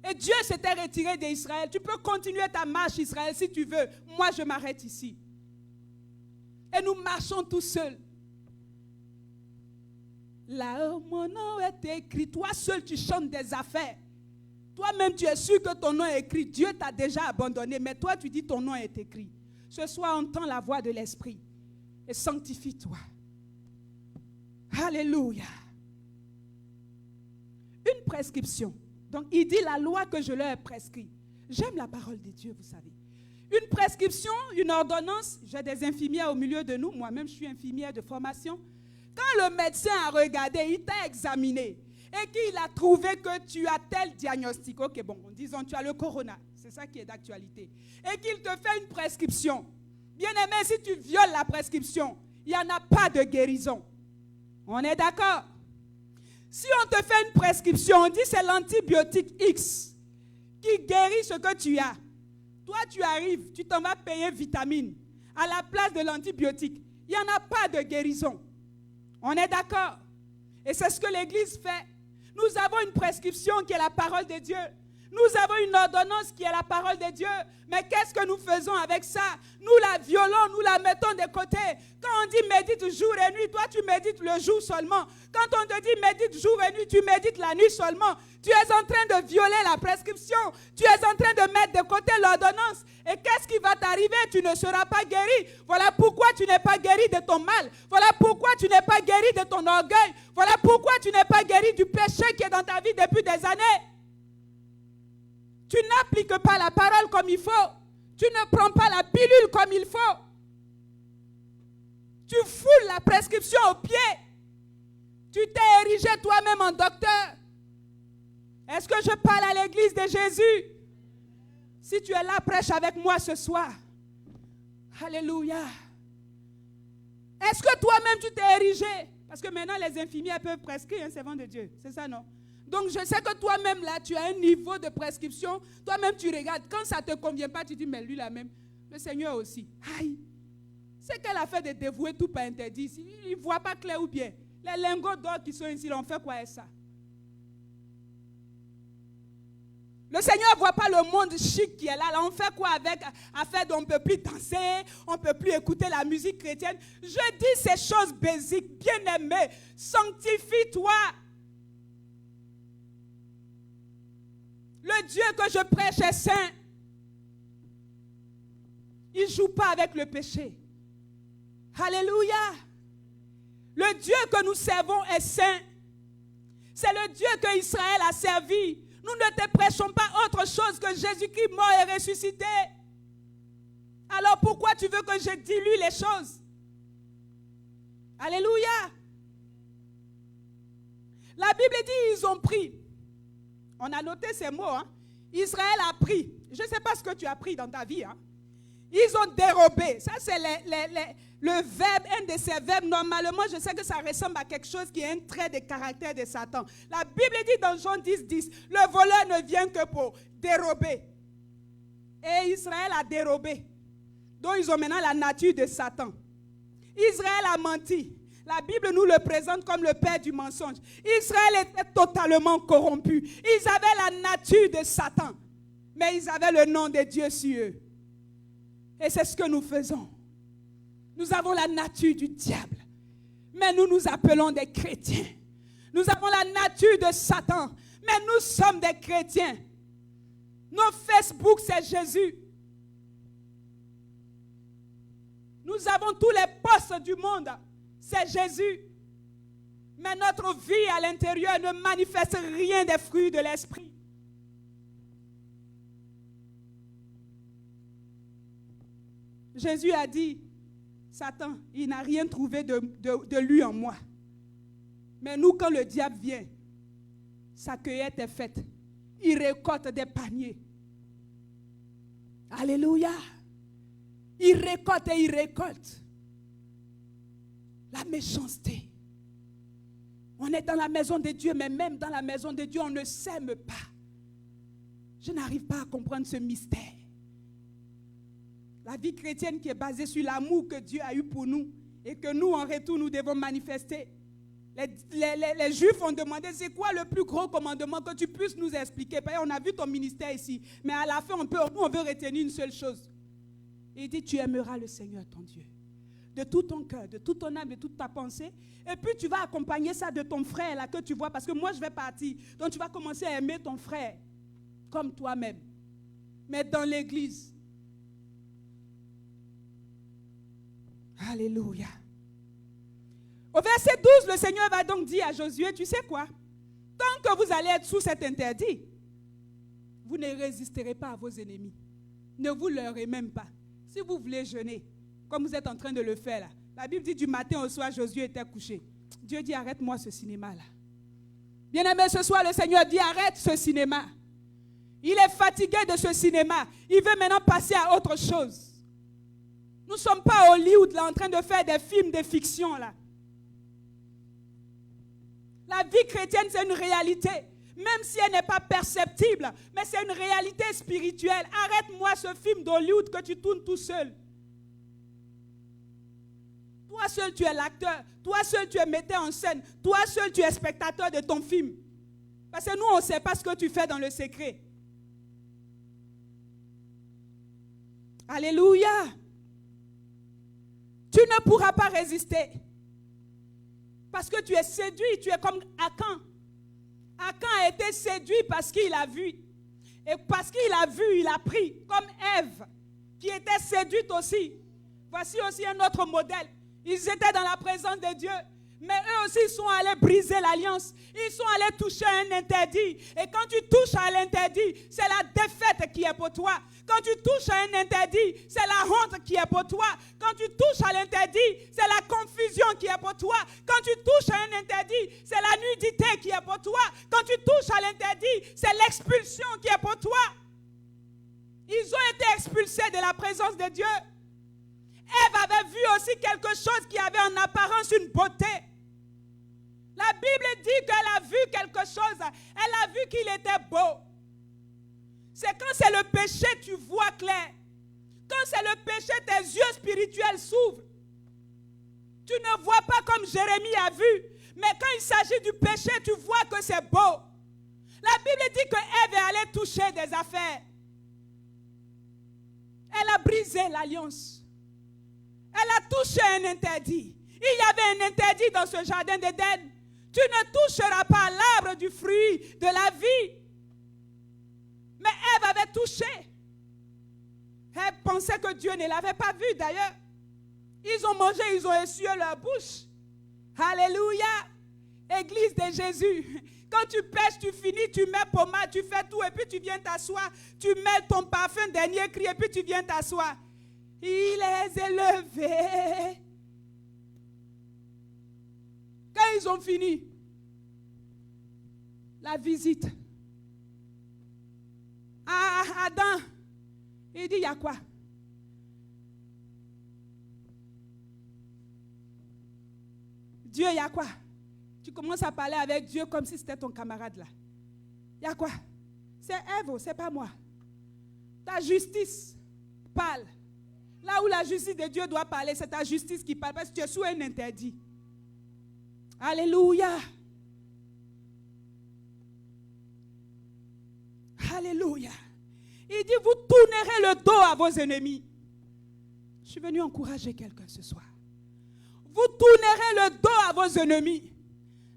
Et Dieu s'était retiré d'Israël. Tu peux continuer ta marche, Israël, si tu veux. Moi, je m'arrête ici. Et nous marchons tout seuls. Là où mon nom est écrit, toi seul, tu chantes des affaires. Toi-même, tu es sûr que ton nom est écrit. Dieu t'a déjà abandonné, mais toi, tu dis ton nom est écrit. Ce soir, entends la voix de l'Esprit et sanctifie-toi. Alléluia. Une prescription. Donc, il dit la loi que je leur ai prescrite. J'aime la parole de Dieu, vous savez. Une prescription, une ordonnance. J'ai des infirmières au milieu de nous. Moi-même, je suis infirmière de formation. Quand le médecin a regardé, il t'a examiné et qu'il a trouvé que tu as tel diagnostic. Ok, bon, disons, tu as le corona. C'est ça qui est d'actualité. Et qu'il te fait une prescription. Bien-aimé, si tu violes la prescription, il n'y en a pas de guérison. On est d'accord? Si on te fait une prescription, on dit c'est l'antibiotique X qui guérit ce que tu as. Toi, tu arrives, tu t'en vas payer vitamine à la place de l'antibiotique. Il n'y en a pas de guérison. On est d'accord? Et c'est ce que l'Église fait. Nous avons une prescription qui est la parole de Dieu. Nous avons une ordonnance qui est la parole de Dieu. Mais qu'est-ce que nous faisons avec ça? Nous la violons, nous la mettons de côté. Quand on dit médite jour et nuit, toi tu médites le jour seulement. Quand on te dit médite jour et nuit, tu médites la nuit seulement. Tu es en train de violer la prescription. Tu es en train de mettre de côté l'ordonnance. Et qu'est-ce qui va t'arriver? Tu ne seras pas guéri. Voilà pourquoi tu n'es pas guéri de ton mal. Voilà pourquoi tu n'es pas guéri de ton orgueil. Voilà pourquoi tu n'es pas guéri du péché qui est dans ta vie depuis des années. Tu n'appliques pas la parole comme il faut. Tu ne prends pas la pilule comme il faut. Tu foules la prescription au pied. Tu t'es érigé toi-même en docteur. Est-ce que je parle à l'église de Jésus? Si tu es là, prêche avec moi ce soir. Alléluia. Est-ce que toi-même tu t'es érigé? Parce que maintenant les infirmières peuvent prescrire, c'est vent de Dieu. C'est ça, non? Donc je sais que toi-même là, tu as un niveau de prescription. Toi-même tu regardes. Quand ça ne te convient pas, tu dis, mais lui là même, le Seigneur aussi. Aïe. C'est quelle affaire de dévouer tout par interdit. Il ne voit pas clair ou bien. Les lingots d'or qui sont ici, on fait quoi avec ça? Le Seigneur ne voit pas le monde chic qui est là. Là, on fait quoi avec? Affaire dont on ne peut plus danser, on ne peut plus écouter la musique chrétienne. Je dis ces choses basiques, bien-aimés. Sanctifie-toi. Le Dieu que je prêche est saint. Il ne joue pas avec le péché. Alléluia. Le Dieu que nous servons est saint. C'est le Dieu que Israël a servi. Nous ne te prêchons pas autre chose que Jésus-Christ mort et ressuscité. Alors pourquoi tu veux que je dilue les choses? Alléluia. La Bible dit ils ont pris. On a noté ces mots. Hein? Israël a pris. Je ne sais pas ce que tu as pris dans ta vie. Hein? Ils ont dérobé. Ça, c'est le verbe, un de ces verbes. Normalement, je sais que ça ressemble à quelque chose qui est un trait de caractère de Satan. La Bible dit dans Jean 10:10, le voleur ne vient que pour dérober. Et Israël a dérobé. Donc, ils ont maintenant la nature de Satan. Israël a menti. La Bible nous le présente comme le père du mensonge. Israël était totalement corrompu. Ils avaient la nature de Satan. Mais ils avaient le nom de Dieu sur eux. Et c'est ce que nous faisons. Nous avons la nature du diable. Mais nous nous appelons des chrétiens. Nous avons la nature de Satan. Mais nous sommes des chrétiens. Nos Facebook, c'est Jésus. Nous avons tous les postes du monde. C'est Jésus. Mais notre vie à l'intérieur ne manifeste rien des fruits de l'esprit. Jésus a dit, Satan, il n'a rien trouvé de lui en moi. Mais nous, quand le diable vient, sa cueillette est faite. Il récolte des paniers. Alléluia. Il récolte et il récolte. La méchanceté. On est dans la maison de Dieu, mais même dans la maison de Dieu, on ne s'aime pas. Je n'arrive pas à comprendre ce mystère. La vie chrétienne qui est basée sur l'amour que Dieu a eu pour nous et que nous, en retour, nous devons manifester. Les Juifs ont demandé, c'est quoi le plus gros commandement que tu puisses nous expliquer? Parce qu'on a vu ton ministère ici, mais à la fin, on veut retenir une seule chose. Il dit, tu aimeras le Seigneur ton Dieu. De tout ton cœur, de toute ton âme, de toute ta pensée. Et puis tu vas accompagner ça de ton frère là que tu vois, parce que moi je vais partir. Donc tu vas commencer à aimer ton frère comme toi-même. Mais dans l'église. Alléluia. Au verset 12, le Seigneur va donc dire à Josué, tu sais quoi? Tant que vous allez être sous cet interdit, vous ne résisterez pas à vos ennemis. Ne vous leurrez même pas. Si vous voulez jeûner, comme vous êtes en train de le faire là, la Bible dit du matin au soir, Josué était couché. Dieu dit, arrête-moi ce cinéma-là. Bien-aimé, ce soir, le Seigneur dit, arrête ce cinéma. Il est fatigué de ce cinéma. Il veut maintenant passer à autre chose. Nous ne sommes pas au Hollywood là, en train de faire des films de fiction là. La vie chrétienne, c'est une réalité. Même si elle n'est pas perceptible, mais c'est une réalité spirituelle. Arrête-moi ce film d'Hollywood que tu tournes tout seul. Toi seul, tu es l'acteur. Toi seul, tu es metteur en scène. Toi seul, tu es spectateur de ton film. Parce que nous, on ne sait pas ce que tu fais dans le secret. Alléluia. Tu ne pourras pas résister. Parce que tu es séduit, tu es comme Akan. Akan a été séduit parce qu'il a vu. Et parce qu'il a vu, il a pris. Comme Ève, qui était séduite aussi. Voici aussi un autre modèle. Ils étaient dans la présence de Dieu. Mais eux aussi, ils sont allés briser l'alliance. Ils sont allés toucher un interdit. Et quand tu touches à l'interdit, c'est la défaite qui est pour toi. Quand tu touches à un interdit, c'est la honte qui est pour toi. Quand tu touches à l'interdit, c'est la confusion qui est pour toi. Quand tu touches à un interdit, c'est la nudité qui est pour toi. Quand tu touches à l'interdit, c'est l'expulsion qui est pour toi. Ils ont été expulsés de la présence de Dieu. Ève avait vu aussi quelque chose qui avait en apparence une beauté. La Bible dit qu'elle a vu quelque chose. Elle a vu qu'il était beau. C'est quand c'est le péché, tu vois clair. Quand c'est le péché, tes yeux spirituels s'ouvrent. Tu ne vois pas comme Jérémie a vu. Mais quand il s'agit du péché, tu vois que c'est beau. La Bible dit que Ève est allée toucher des affaires. Elle a brisé l'alliance. Elle a touché un interdit. Il y avait un interdit dans ce jardin d'Éden. Tu ne toucheras pas l'arbre du fruit de la vie. Mais Ève avait touché. Elle pensait que Dieu ne l'avait pas vu d'ailleurs. Ils ont mangé, ils ont essuyé leur bouche. Alléluia. Église de Jésus. Quand tu pêches, tu finis, tu mets pommade, tu fais tout et puis tu viens t'asseoir. Tu mets ton parfum, dernier cri et puis tu viens t'asseoir. Il les élevés. Quand ils ont fini, la visite. À Adam, il dit, il y a quoi? Dieu, il y a quoi? Tu commences à parler avec Dieu comme si c'était ton camarade là. Il y a quoi? C'est Ève, c'est pas moi. Ta justice parle. Là où la justice de Dieu doit parler, c'est ta justice qui parle parce que tu es sous un interdit. Alléluia. Alléluia. Il dit, vous tournerez le dos à vos ennemis. Je suis venu encourager quelqu'un ce soir. Vous tournerez le dos à vos ennemis.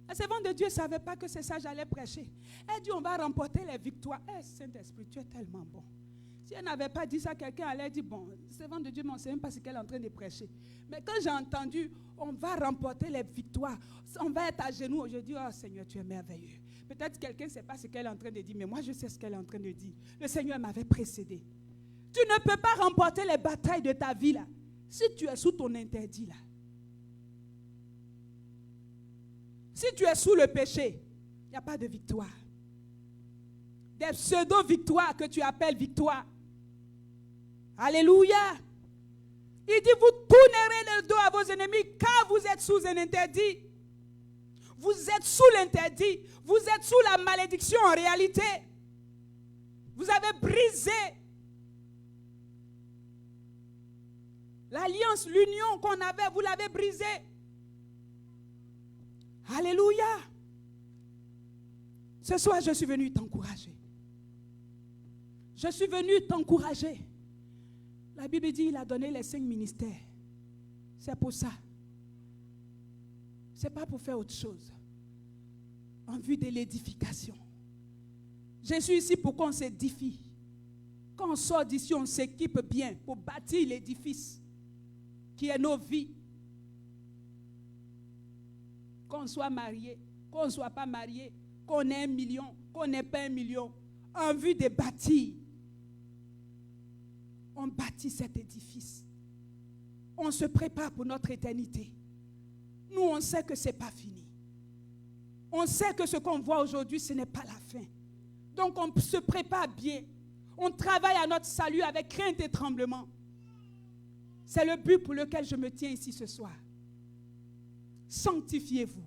La servante de Dieu ne savait pas que c'est ça que j'allais prêcher. Elle dit, on va remporter les victoires. Saint-Esprit, tu es tellement bon. Si elle n'avait pas dit ça, quelqu'un allait dire, bon, servante de Dieu ne sait même pas ce qu'elle est en train de prêcher. Mais quand j'ai entendu, on va remporter les victoires, on va être à genoux, je dis, oh Seigneur, tu es merveilleux. Peut-être quelqu'un ne sait pas ce qu'elle est en train de dire, mais moi je sais ce qu'elle est en train de dire. Le Seigneur m'avait précédé. Tu ne peux pas remporter les batailles de ta vie là, si tu es sous ton interdit là. Si tu es sous le péché, il n'y a pas de victoire. Des pseudo-victoires que tu appelles victoire. Alléluia. Il dit, vous tournerez le dos à vos ennemis car vous êtes sous un interdit. Vous êtes sous l'interdit. Vous êtes sous la malédiction en réalité. Vous avez brisé l'alliance, l'union qu'on avait, vous l'avez brisée. Alléluia. Ce soir, je suis venu t'encourager. Je suis venu t'encourager. La Bible dit, il a donné les 5 ministères. C'est pour ça. Ce n'est pas pour faire autre chose. En vue de l'édification. Je suis ici pour qu'on s'édifie. Quand on sort d'ici, on s'équipe bien pour bâtir l'édifice qui est nos vies. Qu'on soit marié, qu'on ne soit pas marié, qu'on ait 1 million, qu'on n'ait pas 1 million, en vue de bâtir. On bâtit cet édifice. On se prépare pour notre éternité. Nous, on sait que ce n'est pas fini. On sait que ce qu'on voit aujourd'hui, ce n'est pas la fin. Donc, on se prépare bien. On travaille à notre salut avec crainte et tremblement. C'est le but pour lequel je me tiens ici ce soir. Sanctifiez-vous.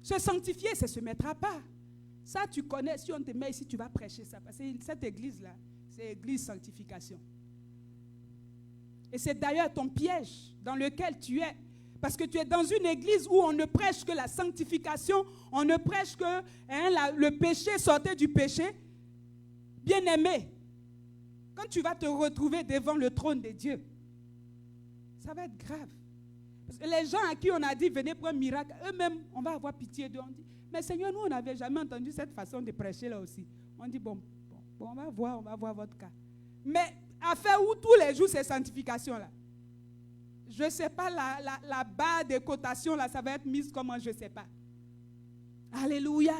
Se sanctifier, c'est se mettre à part. Ça, tu connais. Si on te met ici, tu vas prêcher ça. Parce que cette église-là, c'est l'église sanctification. Et c'est d'ailleurs ton piège dans lequel tu es. Parce que tu es dans une église où on ne prêche que la sanctification, on ne prêche que le péché, sortez du péché. Bien-aimé, quand tu vas te retrouver devant le trône de Dieu, ça va être grave. Parce que les gens à qui on a dit, venez pour un miracle, eux-mêmes, on va avoir pitié d'eux. On dit, mais Seigneur, nous, on n'avait jamais entendu cette façon de prêcher là aussi. On dit, bon, on va voir votre cas. Mais à faire où tous les jours ces sanctifications-là? Je ne sais pas, la barre de cotation, là, ça va être mise comment, je ne sais pas. Alléluia.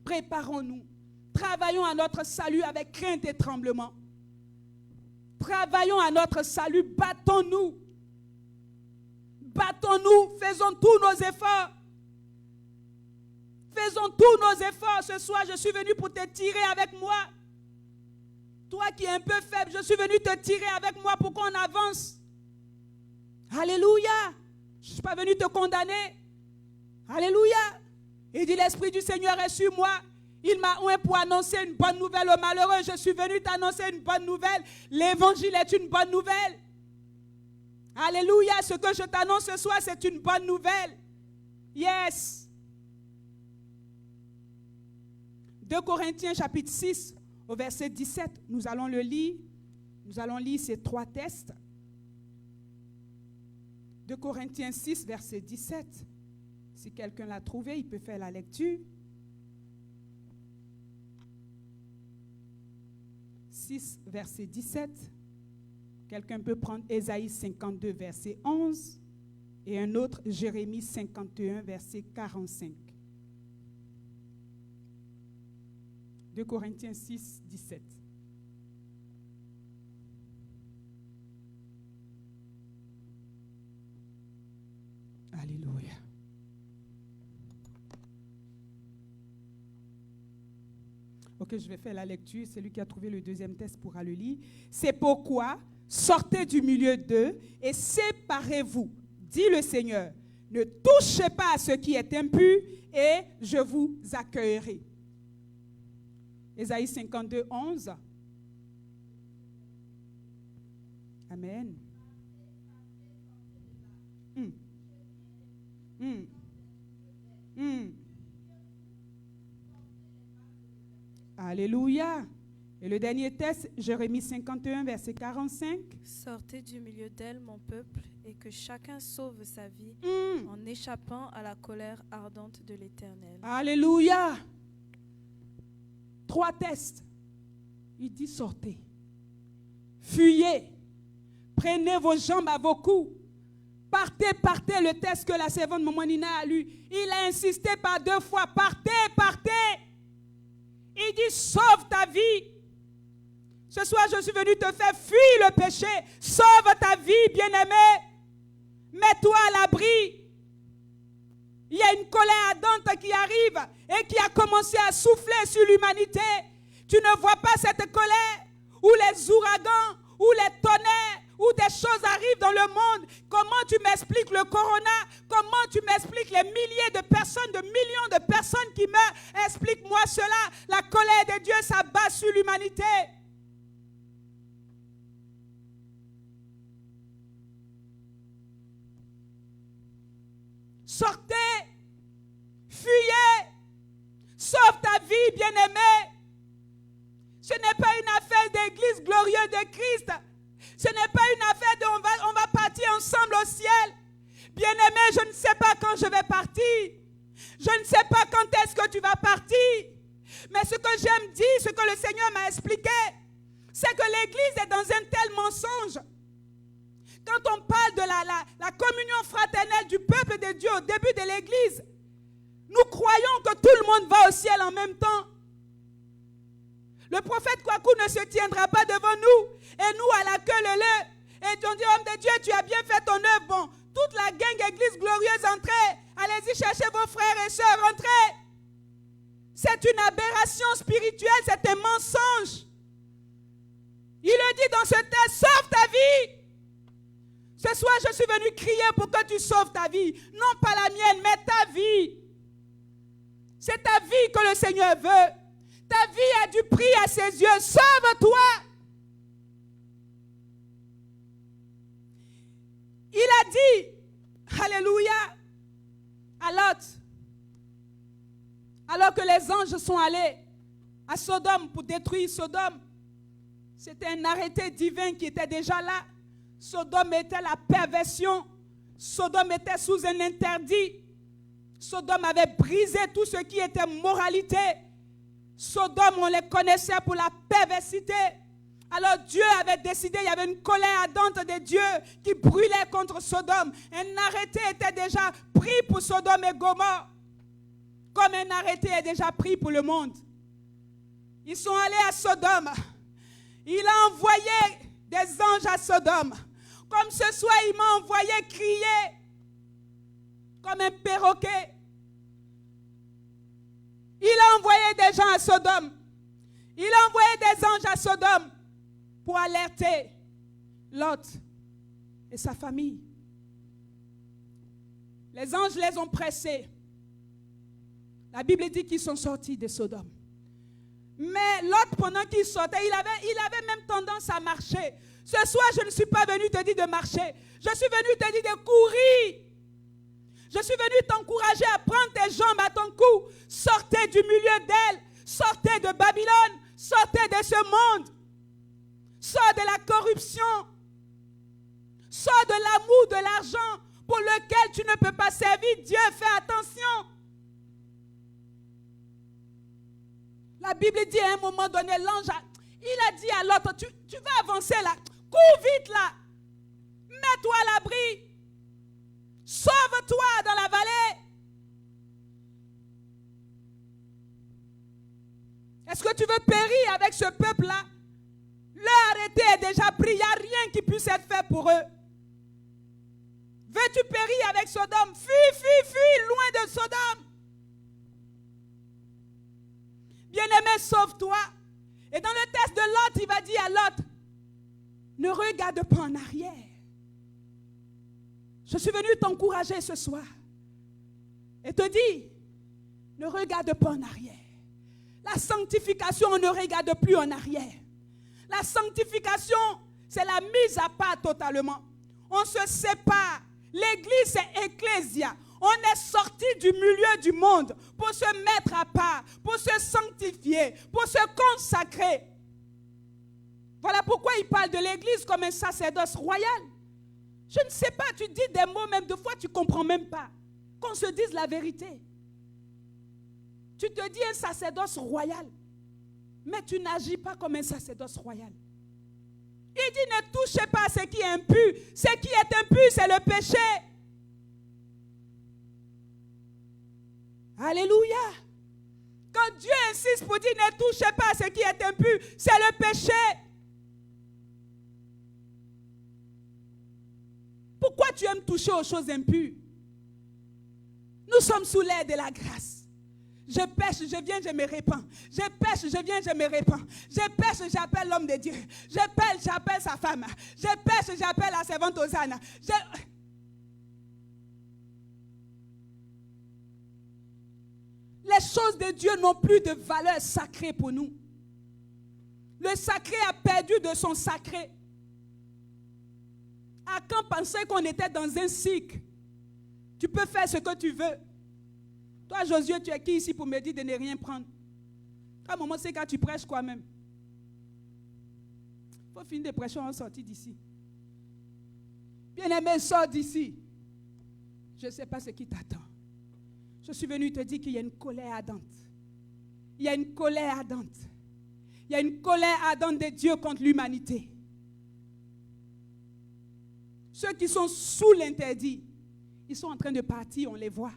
Préparons-nous. Travaillons à notre salut avec crainte et tremblement. Travaillons à notre salut. Battons-nous. Battons-nous. Faisons tous nos efforts. Faisons tous nos efforts. Ce soir, je suis venu pour te tirer avec moi. Toi qui es un peu faible, je suis venu te tirer avec moi pour qu'on avance. Alléluia. Je ne suis pas venu te condamner. Alléluia. Il dit, l'Esprit du Seigneur est sur moi. Il m'a oint pour annoncer une bonne nouvelle aux malheureux. Je suis venu t'annoncer une bonne nouvelle. L'évangile est une bonne nouvelle. Alléluia. Ce que je t'annonce ce soir, c'est une bonne nouvelle. Yes. 2 Corinthiens chapitre 6, au verset 17. Nous allons le lire. Nous allons lire ces 3 textes. 2 Corinthiens 6, verset 17. Si quelqu'un l'a trouvé, il peut faire la lecture. 6, verset 17. Quelqu'un peut prendre Ésaïe 52, verset 11. Et un autre, Jérémie 51, verset 45. 2 Corinthiens 6, 17. Alléluia. Ok, je vais faire la lecture. Celui qui a trouvé le deuxième texte pourra le lire. C'est pourquoi, sortez du milieu d'eux et séparez-vous, dit le Seigneur. Ne touchez pas à ce qui est impur et je vous accueillerai. Ésaïe 52, 11. Amen. Alléluia. Et le dernier texte, Jérémie 51, verset 45. Sortez du milieu d'elle, mon peuple, et que chacun sauve sa vie en échappant à la colère ardente de l'Éternel. Alléluia. 3 textes. Il dit sortez. Fuyez. Prenez vos jambes à vos coups. Partez, partez, le texte que la servante Maman Nina a lu. Il a insisté par 2 fois. Partez, partez. Il dit sauve ta vie. Ce soir, je suis venu te faire fuir le péché. Sauve ta vie, bien-aimé. Mets-toi à l'abri. Il y a une colère ardente qui arrive et qui a commencé à souffler sur l'humanité. Tu ne vois pas cette colère où les ouragans, où les tonnerres, où des choses arrivent dans le monde. Comment tu m'expliques le corona? Comment tu m'expliques les milliers de personnes, de millions de personnes qui meurent? Explique-moi cela. La colère de Dieu s'abat sur l'humanité. Sortez, fuyez, sauve ta vie, bien-aimé. Ce n'est pas une affaire d'église glorieuse de Christ. Ce n'est pas une affaire de on va partir ensemble au ciel. Bien-aimé, je ne sais pas quand je vais partir. Je ne sais pas quand est-ce que tu vas partir. Mais ce que j'aime dire, ce que le Seigneur m'a expliqué, c'est que l'église est dans un tel mensonge. Quand on parle de la communion fraternelle du peuple de Dieu au début de l'église, nous croyons que tout le monde va au ciel en même temps. Le prophète Kwaku ne se tiendra pas devant nous et nous à la queue leu. Et on dit, homme de Dieu, tu as bien fait ton œuvre. Bon, toute la gang église glorieuse, entrez. Allez-y chercher vos frères et sœurs, entrez. C'est une aberration spirituelle, c'est un mensonge. Il le dit dans ce texte, sauve ta vie. Ce soir, je suis venu crier pour que tu sauves ta vie. Non pas la mienne, mais ta vie. C'est ta vie que le Seigneur veut. Ta vie a du prix à ses yeux. Sauve-toi. Il a dit, alléluia, à Lot, alors que les anges sont allés à Sodome pour détruire Sodome. C'était un arrêté divin qui était déjà là. Sodome était la perversion. Sodome était sous un interdit. Sodome avait brisé tout ce qui était moralité. Sodome, on les connaissait pour la perversité. Alors Dieu avait décidé, il y avait une colère ardente de Dieu qui brûlait contre Sodome. Un arrêté était déjà pris pour Sodome et Gomorrhe, comme un arrêté est déjà pris pour le monde. Ils sont allés à Sodome. Il a envoyé des anges à Sodome. Comme ce soir, il m'a envoyé crier comme un perroquet. Il a envoyé des gens à Sodome. Il a envoyé des anges à Sodome pour alerter Lot et sa famille. Les anges les ont pressés. La Bible dit qu'ils sont sortis de Sodome. Mais Lot, pendant qu'il sortait, il avait même tendance à marcher. Ce soir, je ne suis pas venu te dire de marcher. Je suis venu te dire de courir. Je suis venu t'encourager à prendre tes jambes à ton cou. Sortez du milieu d'elle. Sortez de Babylone. Sortez de ce monde. Sors de la corruption. Sors de l'amour, de l'argent pour lequel tu ne peux pas servir Dieu. Fais attention. La Bible dit à un moment donné, l'ange, il a dit à l'autre, tu vas avancer là. Cours vite là. Mets-toi à l'abri. Sauve-toi dans la vallée. Est-ce que tu veux périr avec ce peuple-là? Leur arrêté est déjà pris. Il n'y a rien qui puisse être fait pour eux. Veux-tu périr avec Sodome? Fuis, loin de Sodome. Bien-aimé, sauve-toi. Et dans le texte de Lot, il va dire à Lot, ne regarde pas en arrière. Je suis venu t'encourager ce soir et te dire, ne regarde pas en arrière. La sanctification, on ne regarde plus en arrière. La sanctification, c'est la mise à part totalement. On se sépare. L'église, c'est ecclésia. On est sorti du milieu du monde pour se mettre à part, pour se sanctifier, pour se consacrer. Voilà pourquoi il parle de l'église comme un sacerdoce royal. Je ne sais pas, tu dis des mots, même deux fois, tu ne comprends même pas. Qu'on se dise la vérité. Tu te dis un sacerdoce royal, mais tu n'agis pas comme un sacerdoce royal. Il dit ne touchez pas à ce qui est impur. Ce qui est impur, c'est le péché. Alléluia. Quand Dieu insiste pour dire ne touchez pas à ce qui est impur, c'est le péché. Pourquoi tu aimes toucher aux choses impures? Nous sommes sous l'aide de la grâce. Je pêche, je viens, je me répands. Je pêche, je viens, je me répands. Je pêche, j'appelle l'homme de Dieu. Je pêche, j'appelle sa femme. Je pêche, j'appelle la servante Hosanna. Les choses de Dieu n'ont plus de valeur sacrée pour nous. Le sacré a perdu de son sacré. À quand penser qu'on était dans un cycle? Tu peux faire ce que tu veux. Toi, Josué, tu es qui ici pour me dire de ne rien prendre? À un moment, c'est quand tu prêches quoi même? Il faut finir de prêcher, on sortit d'ici. Bien-aimé, sors d'ici. Je ne sais pas ce qui t'attend. Je suis venu te dire qu'il y a une colère ardente. Il y a une colère ardente. Il y a une colère ardente de Dieu contre l'humanité. Ceux qui sont sous l'interdit, ils sont en train de partir, on les voit.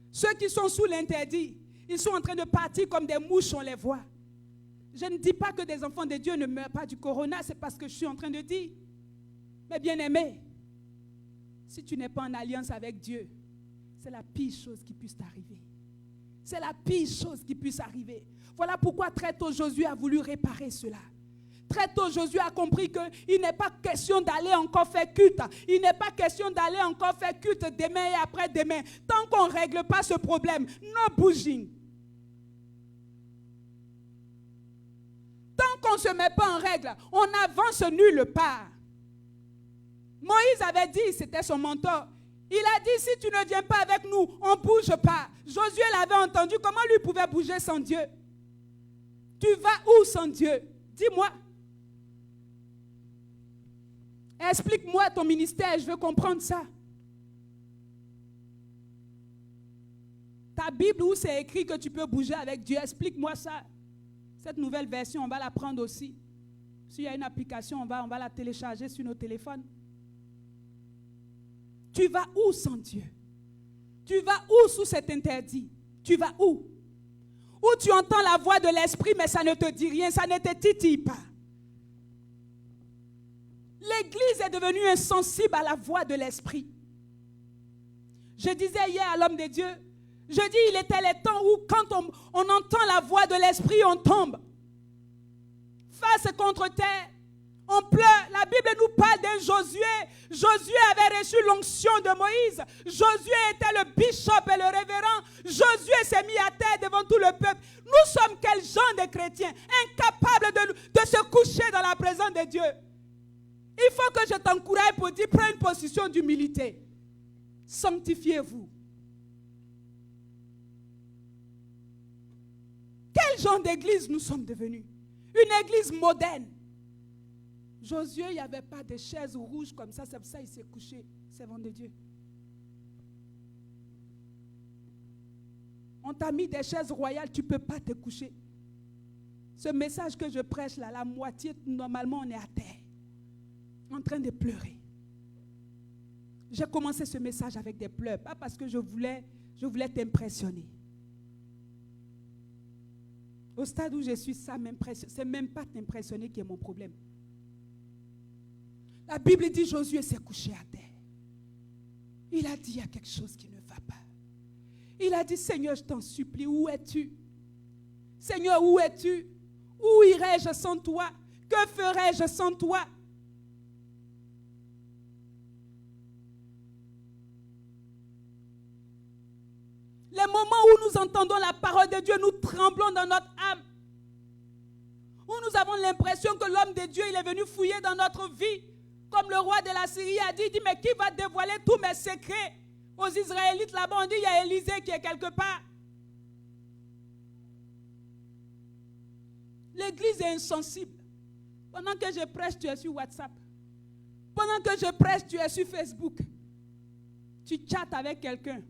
Ceux qui sont sous l'interdit, ils sont en train de partir comme des mouches, on les voit. Je ne dis pas que des enfants de Dieu ne meurent pas du corona, c'est parce que je suis en train de dire. Mais bien aimé, si tu n'es pas en alliance avec Dieu, c'est la pire chose qui puisse t'arriver. C'est la pire chose qui puisse arriver. Voilà pourquoi très tôt Josué a voulu réparer cela. Très tôt Josué a compris qu'il n'est pas question d'aller encore faire culte. Il n'est pas question d'aller encore faire culte demain et après-demain. Tant qu'on ne règle pas ce problème, no bouging. Tant qu'on ne se met pas en règle, on n'avance nulle part. Moïse avait dit, c'était son mentor, il a dit, si tu ne viens pas avec nous, on ne bouge pas. Josué l'avait entendu, comment lui pouvait bouger sans Dieu? Tu vas où sans Dieu? Dis-moi. Explique-moi ton ministère, je veux comprendre ça. Ta Bible où c'est écrit que tu peux bouger avec Dieu, explique-moi ça. Cette nouvelle version, on va la prendre aussi. S'il y a une application, on va la télécharger sur nos téléphones. Tu vas où sans Dieu? Tu vas où sous cet interdit? Tu vas où? Où tu entends la voix de l'esprit, mais ça ne te dit rien, ça ne te titille pas. L'Église est devenue insensible à la voix de l'esprit. Je disais hier à l'homme de Dieu, je dis il était les temps où quand on entend la voix de l'esprit, on tombe. Face contre terre, on pleure. La Bible nous parle d'un Josué. Josué avait reçu l'onction de Moïse. Josué était le bishop et le révérend. Josué s'est mis à terre devant tout le peuple. Nous sommes quel genre de chrétiens? Incapables de se coucher dans la présence de Dieu. Il faut que je t'encourage pour dire, prends une position d'humilité. Sanctifiez-vous. Quel genre d'église nous sommes devenus? Une église moderne. Josué, il n'y avait pas de chaises rouges comme ça, c'est pour ça qu'il s'est couché, servant de Dieu. On t'a mis des chaises royales, tu ne peux pas te coucher. Ce message que je prêche là, la moitié, normalement on est à terre, en train de pleurer. J'ai commencé ce message avec des pleurs, pas parce que je voulais t'impressionner. Au stade où je suis, ça m'impressionne. Ce n'est même pas t'impressionner qui est mon problème. La Bible dit Josué s'est couché à terre. Il a dit il y a quelque chose qui ne va pas. Il a dit Seigneur, je t'en supplie, où es-tu? Seigneur, où es-tu? Où irai-je sans toi? Que ferai-je sans toi? Les moments où nous entendons la parole de Dieu, nous tremblons dans notre âme. Où nous avons l'impression que l'homme de Dieu, il est venu fouiller dans notre vie. Comme le roi de la Syrie a dit, mais qui va dévoiler tous mes secrets aux Israélites là-bas? On dit, il y a Élisée qui est quelque part. L'église est insensible. Pendant que je prêche, tu es sur WhatsApp. Pendant que je prêche, tu es sur Facebook. Tu chattes avec quelqu'un.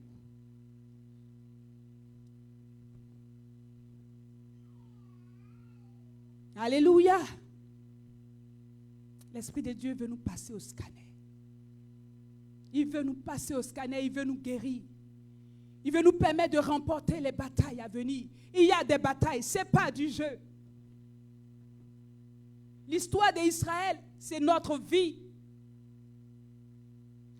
Alléluia. L'Esprit de Dieu veut nous passer au scanner. Il veut nous passer au scanner, il veut nous guérir. Il veut nous permettre de remporter les batailles à venir. Il y a des batailles, ce n'est pas du jeu. L'histoire d'Israël, c'est notre vie.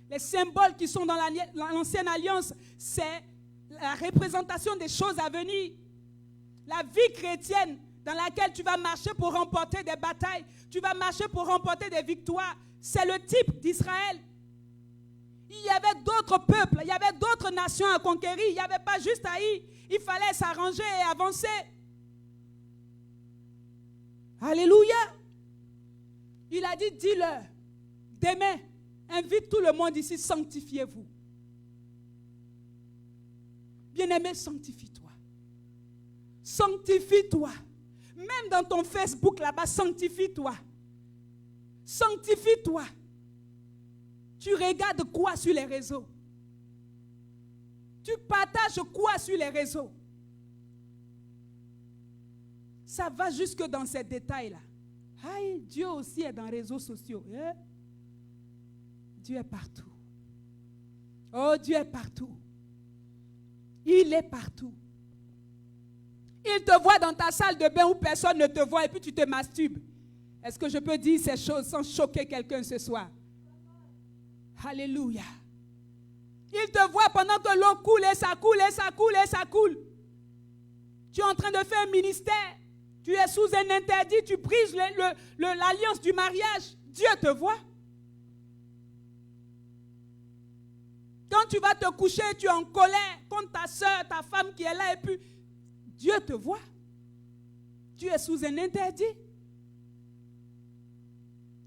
Les symboles qui sont dans l'ancienne alliance, c'est la représentation des choses à venir. La vie chrétienne dans laquelle tu vas marcher pour remporter des batailles, tu vas marcher pour remporter des victoires, c'est le type d'Israël. Il y avait d'autres peuples, il y avait d'autres nations à conquérir, il n'y avait pas juste Haï. Il fallait s'arranger et avancer. Alléluia. Il a dit, dis-leur, demain, invite tout le monde ici, sanctifiez-vous. Bien-aimé, sanctifie-toi. Sanctifie-toi. Même dans ton Facebook là-bas, sanctifie-toi. Sanctifie-toi. Tu regardes quoi sur les réseaux? Tu partages quoi sur les réseaux? Ça va jusque dans ces détails-là. Aïe, Dieu aussi est dans les réseaux sociaux. Dieu est partout. Oh, Dieu est partout. Il est partout. Il te voit dans ta salle de bain où personne ne te voit et puis tu te masturbes. Est-ce que je peux dire ces choses sans choquer quelqu'un ce soir? Alléluia. Il te voit pendant que l'eau coule et ça coule et ça coule et ça coule. Tu es en train de faire un ministère. Tu es sous un interdit. Tu brises l'alliance du mariage. Dieu te voit. Quand tu vas te coucher, tu es en colère contre ta soeur, ta femme qui est là et puis Dieu te voit. Tu es sous un interdit.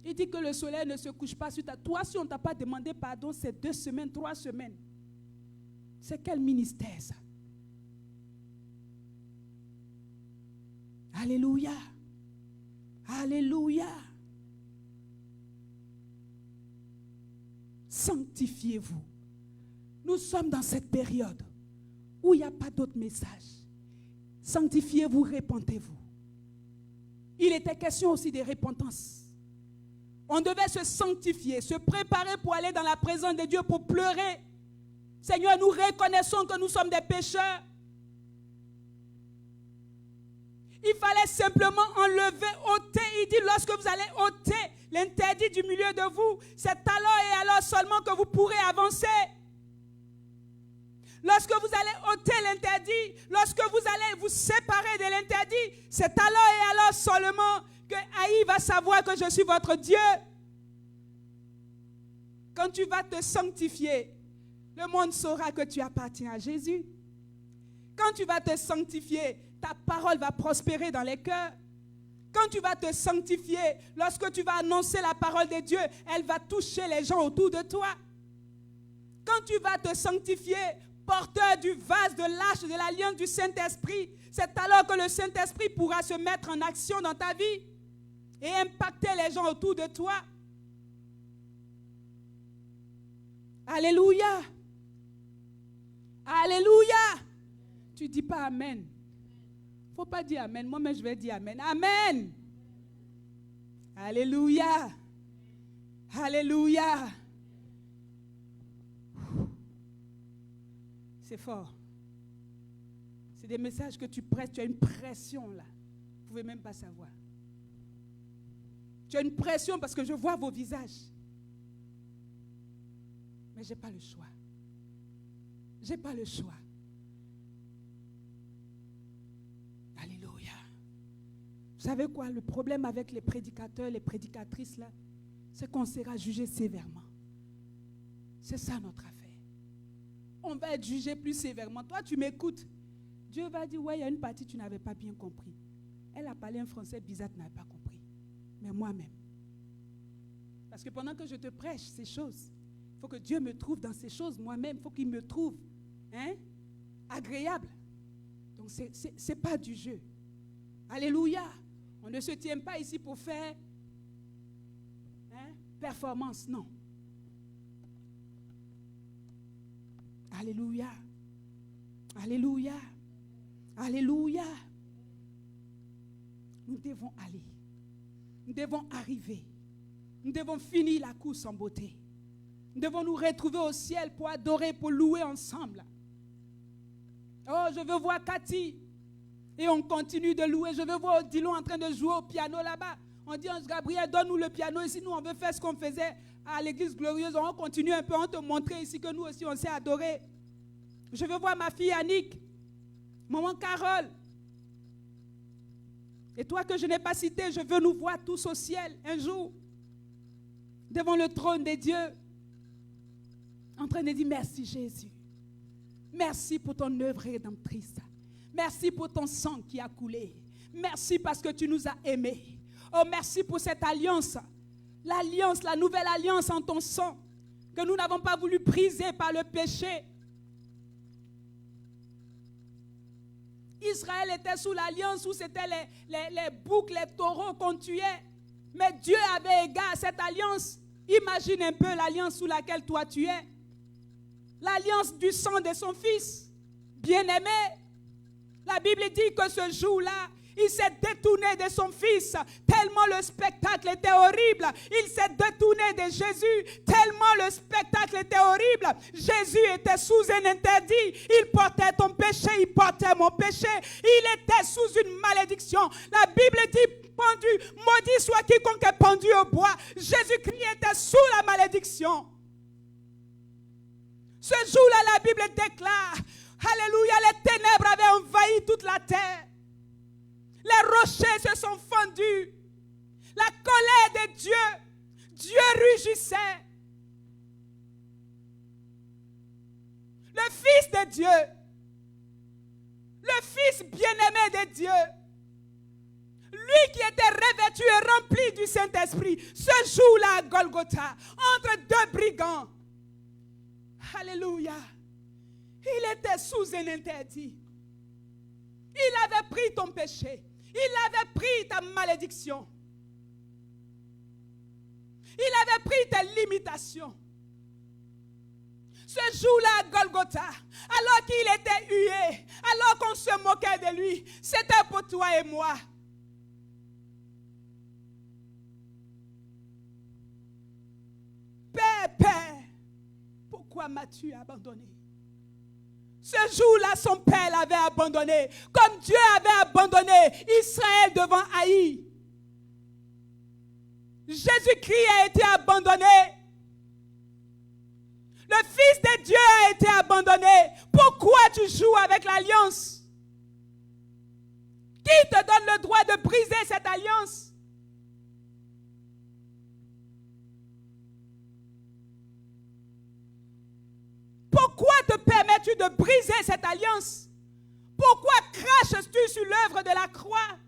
Il dit que le soleil ne se couche pas sur ta... Toi, si on ne t'a pas demandé pardon, c'est 2 semaines, 3 semaines. C'est quel ministère ça? Alléluia. Alléluia. Sanctifiez-vous. Nous sommes dans cette période où il n'y a pas d'autre message. Sanctifiez-vous, repentez-vous. Il était question aussi de repentance. On devait se sanctifier, se préparer pour aller dans la présence de Dieu, pour pleurer. Seigneur, nous reconnaissons que nous sommes des pécheurs. Il fallait simplement enlever, ôter. Il dit, lorsque vous allez ôter l'interdit du milieu de vous, c'est alors et alors seulement que vous pourrez avancer. Lorsque vous allez ôter l'interdit, lorsque vous allez vous séparer de l'interdit, c'est alors et alors seulement que Haï va savoir que je suis votre Dieu. Quand tu vas te sanctifier, le monde saura que tu appartiens à Jésus. Quand tu vas te sanctifier, ta parole va prospérer dans les cœurs. Quand tu vas te sanctifier, lorsque tu vas annoncer la parole de Dieu, elle va toucher les gens autour de toi. Quand tu vas te sanctifier, porteur du vase de l'arche de l'alliance du Saint-Esprit, c'est alors que le Saint-Esprit pourra se mettre en action dans ta vie et impacter les gens autour de toi. Alléluia. Alléluia. Tu ne dis pas Amen. Il ne faut pas dire Amen. Moi-même, je vais dire Amen. Amen. Alléluia. Alléluia. C'est fort. C'est des messages que tu presses. Tu as une pression là. Vous ne pouvez même pas savoir. Tu as une pression parce que je vois vos visages. Mais je n'ai pas le choix. Je n'ai pas le choix. Alléluia. Vous savez quoi? Le problème avec les prédicateurs, les prédicatrices là, c'est qu'on sera jugé sévèrement. C'est ça notre affaire. On va être jugé plus sévèrement. Toi, tu m'écoutes. Dieu va dire, ouais, il y a une partie que tu n'avais pas bien compris. Elle a parlé un français bizarre, tu n'avais pas compris. Mais moi-même. Parce que pendant que je te prêche ces choses, il faut que Dieu me trouve dans ces choses moi-même. Il faut qu'il me trouve agréable. Donc, ce n'est pas du jeu. Alléluia. On ne se tient pas ici pour faire performance, non. Alléluia. Alléluia. Alléluia. Nous devons aller. Nous devons arriver. Nous devons finir la course en beauté. Nous devons nous retrouver au ciel pour adorer, pour louer ensemble. Oh, je veux voir Cathy. Et on continue de louer. Je veux voir Odilon en train de jouer au piano là-bas. On dit, Ange Gabriel, donne-nous le piano. Ici, nous, on veut faire ce qu'on faisait à l'église glorieuse, on continue un peu, on te montrer ici que nous aussi on sait adorer. Je veux voir ma fille Annick, maman Carole. Et toi que je n'ai pas cité, je veux nous voir tous au ciel un jour, devant le trône des dieux, en train de dire merci Jésus. Merci pour ton œuvre rédemptrice. Merci pour ton sang qui a coulé. Merci parce que tu nous as aimés. Oh, merci pour cette alliance. L'alliance, la nouvelle alliance en ton sang, que nous n'avons pas voulu briser par le péché. Israël était sous l'alliance où c'était les boucs, les taureaux qu'on tuait. Mais Dieu avait égard à cette alliance. Imagine un peu l'alliance sous laquelle toi tu es. L'alliance du sang de son fils, bien-aimé. La Bible dit que ce jour-là, il s'est détourné de son fils, tellement le spectacle était horrible. Il s'est détourné de Jésus, tellement le spectacle était horrible. Jésus était sous un interdit. Il portait ton péché, il portait mon péché. Il était sous une malédiction. La Bible dit, pendu, maudit soit quiconque est pendu au bois. Jésus-Christ était sous la malédiction. Ce jour-là, la Bible déclare, alléluia, les ténèbres avaient envahi toute la terre. Les rochers se sont fendus. La colère de Dieu, Dieu rugissait. Le Fils de Dieu, le Fils bien-aimé de Dieu, lui qui était revêtu et rempli du Saint-Esprit, ce jour-là à Golgotha, entre deux brigands, alléluia, il était sous un interdit. Il avait pris ton péché. Il avait pris ta malédiction. Il avait pris tes limitations. Ce jour-là à Golgotha, alors qu'il était hué, alors qu'on se moquait de lui, c'était pour toi et moi. Père, Père, pourquoi m'as-tu abandonné? Ce jour-là, son père l'avait abandonné, comme Dieu avait abandonné Israël devant Haï. Jésus-Christ a été abandonné. Le Fils de Dieu a été abandonné. Pourquoi tu joues avec l'alliance? Qui te donne le droit de briser cette alliance? Pourquoi te permets-tu de briser cette alliance? Pourquoi craches-tu sur l'œuvre de la croix?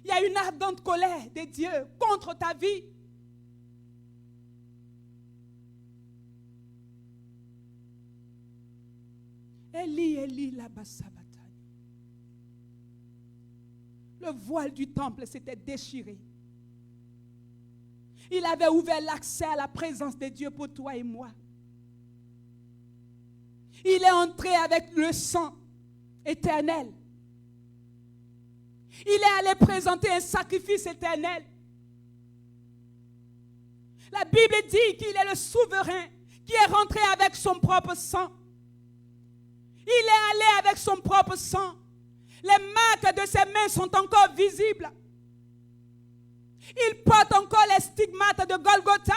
Il y a une ardente colère de Dieu contre ta vie. Eli, Eli, lama sabachthani. Le voile du temple s'était déchiré. Il avait ouvert l'accès à la présence de Dieu pour toi et moi. Il est entré avec le sang éternel. Il est allé présenter un sacrifice éternel. La Bible dit qu'il est le souverain qui est rentré avec son propre sang. Il est allé avec son propre sang. Les marques de ses mains sont encore visibles. Il porte encore les stigmates de Golgotha.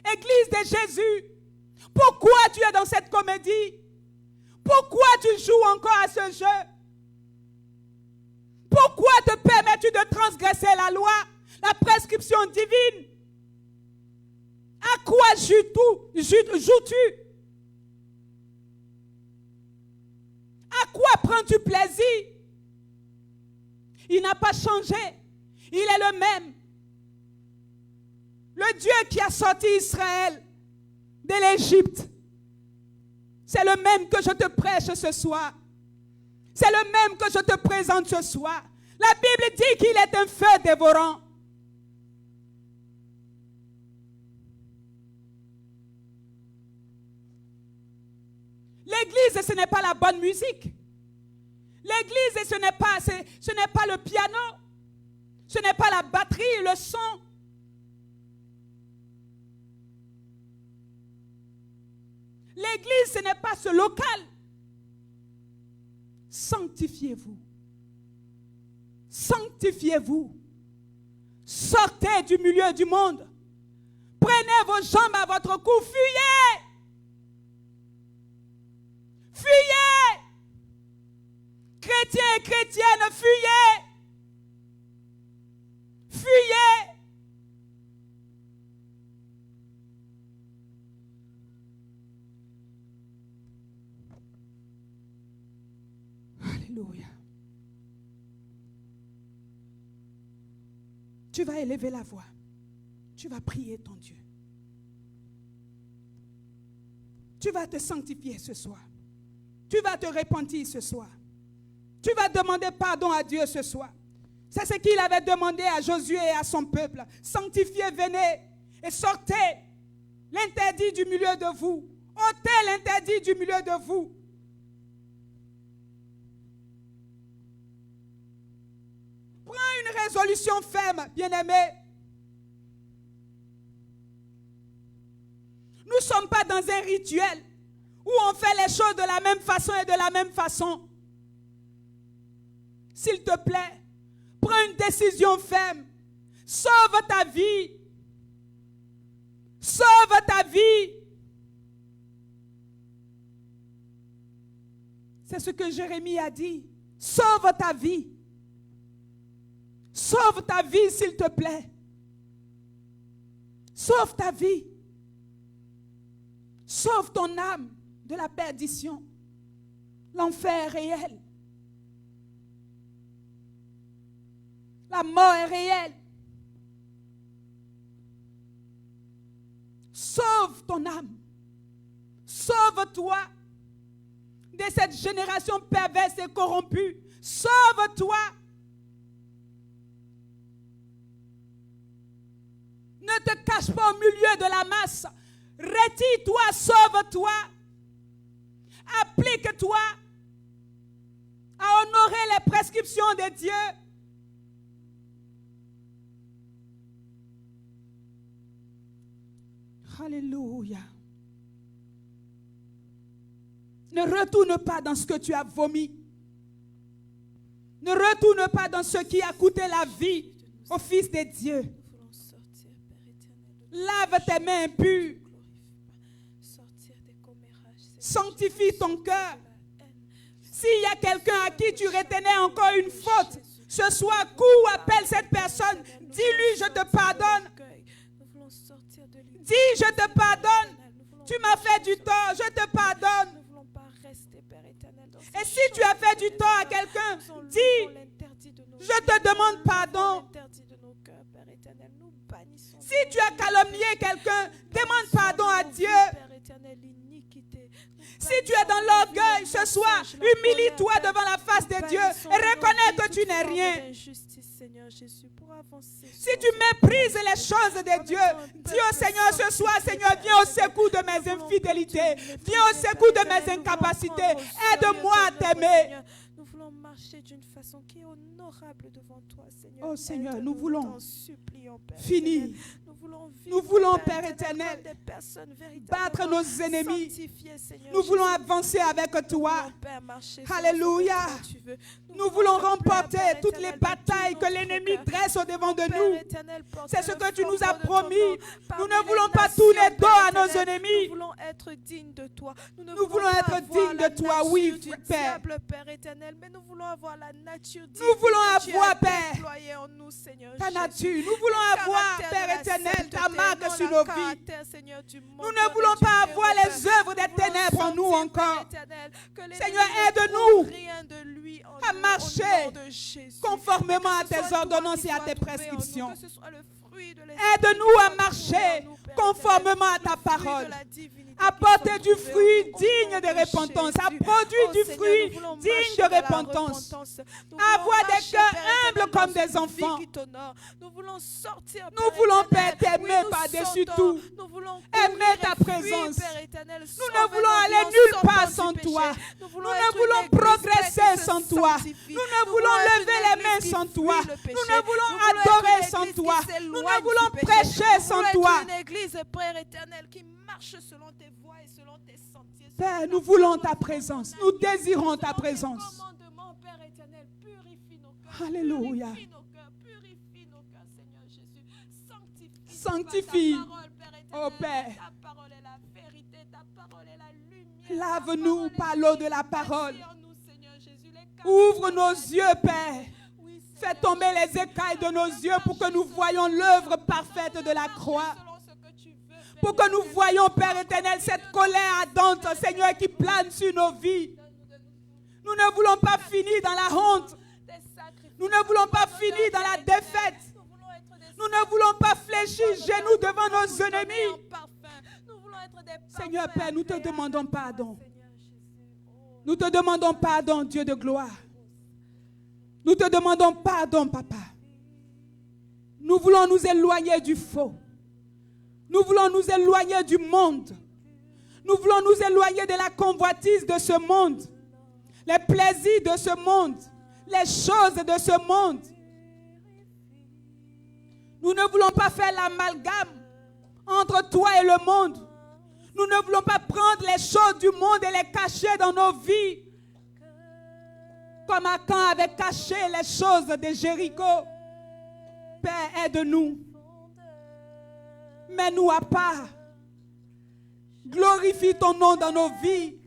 Église de Jésus, pourquoi tu es dans cette comédie? Pourquoi tu joues encore à ce jeu? Pourquoi te permets-tu de transgresser la loi, la prescription divine? À quoi joues-tu? À quoi prends-tu plaisir? Il n'a pas changé. Il est le même. Le Dieu qui a sorti Israël de l'Égypte, c'est le même que je te prêche ce soir. C'est le même que je te présente ce soir. La Bible dit qu'il est un feu dévorant. L'église, ce n'est pas la bonne musique. L'église, ce n'est pas le piano. Ce n'est pas la batterie, le son. L'église, ce n'est pas ce local. Sanctifiez-vous. Sanctifiez-vous. Sortez du milieu du monde. Prenez vos jambes à votre cou. Fuyez. Fuyez. Chrétiens et chrétiennes, fuyez. Fuyez. Alléluia. Tu vas élever la voix. Tu vas prier ton Dieu. Tu vas te sanctifier ce soir. Tu vas te repentir ce soir. Tu vas demander pardon à Dieu ce soir. C'est ce qu'il avait demandé à Josué et à son peuple. Sanctifiez, venez et sortez l'interdit du milieu de vous. Ôtez l'interdit du milieu de vous. Prends une résolution ferme, bien-aimé. Nous ne sommes pas dans un rituel où on fait les choses de la même façon et de la même façon. S'il te plaît, prends une décision ferme. Sauve ta vie. Sauve ta vie. C'est ce que Jérémie a dit. Sauve ta vie. Sauve ta vie, s'il te plaît. Sauve ta vie. Sauve ton âme de la perdition. L'enfer est réel. La mort est réelle. Sauve ton âme. Sauve-toi de cette génération perverse et corrompue. Sauve-toi. Ne te cache pas au milieu de la masse. Retire-toi, sauve-toi. Applique-toi à honorer les prescriptions de Dieu. Alléluia. Ne retourne pas dans ce que tu as vomi. Ne retourne pas dans ce qui a coûté la vie au Fils de Dieu. Lave tes mains impures. Sanctifie ton cœur. S'il y a quelqu'un à qui tu retenais encore une faute, ce soir, cours, appelle cette personne. Dis-lui, je te pardonne. Dis, je te pardonne. Tu m'as fait du tort, je te pardonne. Et si tu as fait du tort à quelqu'un, dis, je te demande pardon. Si tu as calomnié quelqu'un, demande pardon à Dieu. Si tu es dans l'orgueil ce soir, humilie-toi devant la face de Dieu et reconnais que tu n'es rien. Si tu méprises les choses de Dieu, dis au Seigneur ce soir, Seigneur, viens au secours de mes infidélités, viens au secours de mes incapacités, aide-moi à t'aimer. Nous voulons marcher d'une façon qui est honorable devant toi, Seigneur. Oh Seigneur, nous voulons finir. Nous voulons, Père éternel, battre nos ennemis. Nous voulons avancer avec toi. Alléluia. Nous voulons remporter toutes les batailles que l'ennemi dresse au-devant de nous. C'est ce que tu nous as promis. Nous ne voulons pas tourner dos à nos ennemis. Nous voulons être dignes de toi. Nous voulons être dignes de toi, oui, Père. Mais nous voulons avoir la nature divine. Nous voulons avoir, Père, en nous, Seigneur, ta nature. Nous voulons avoir, Père éternel, ta marque sur nos vies. Nous ne voulons pas avoir les œuvres des ténèbres en nous encore. Seigneur, aide-nous à marcher conformément à tes ordonnances et à tes prescriptions. Aide-nous à marcher conformément à ta parole. Apporter du fruit digne de repentance. À produire du fruit digne de repentance. Avoir des cœurs humbles comme des enfants. Nous voulons, Père, t'aimer par-dessus tout. Aimer ta présence. Nous ne voulons aller nulle part sans toi. Nous ne voulons progresser sans toi. Nous ne voulons lever les mains sans toi. Nous ne voulons adorer sans toi. Nous ne voulons prêcher sans toi. Père, nous voulons ta présence. Nous désirons ta présence. Alléluia. Sanctifie. Oh Père. Ta parole est la vérité, ta parole est la lumière. Lave-nous par l'eau de la parole. Attire-nous, Seigneur Jésus, les Ouvre nos yeux, Père. Oui, Fais Seigneur tomber Jésus. les écailles de nos yeux pour que nous voyions l'œuvre parfaite de la croix. Selon ce que tu veux, Père. Pour que nous voyions, Père éternel, cette colère ardente, Seigneur, qui plane sur nos vies. Nous ne voulons pas finir dans la honte. Tes sacrifices. Nous ne voulons pas finir dans la défaite. Nous voulons être des Nous ne voulons pas fléchir genoux devant nos ennemis. en parfum. Nous voulons être des Seigneur parfums Père, nous te agréables. demandons pardon. Seigneur Jésus. Oh, Nous te demandons pardon, Dieu de gloire. Nous te demandons pardon, Papa. Nous voulons nous éloigner du faux. Nous voulons nous éloigner du monde. Nous voulons nous éloigner de la convoitise de ce monde. Les plaisirs de ce monde. Les choses de ce monde. Nous ne voulons pas faire l'amalgame entre toi et le monde. Nous ne voulons pas prendre les choses du monde et les cacher dans nos vies. Comme Akan avait caché les choses de Jéricho. Père, aide-nous. Mets-nous à part. Glorifie ton nom dans nos vies.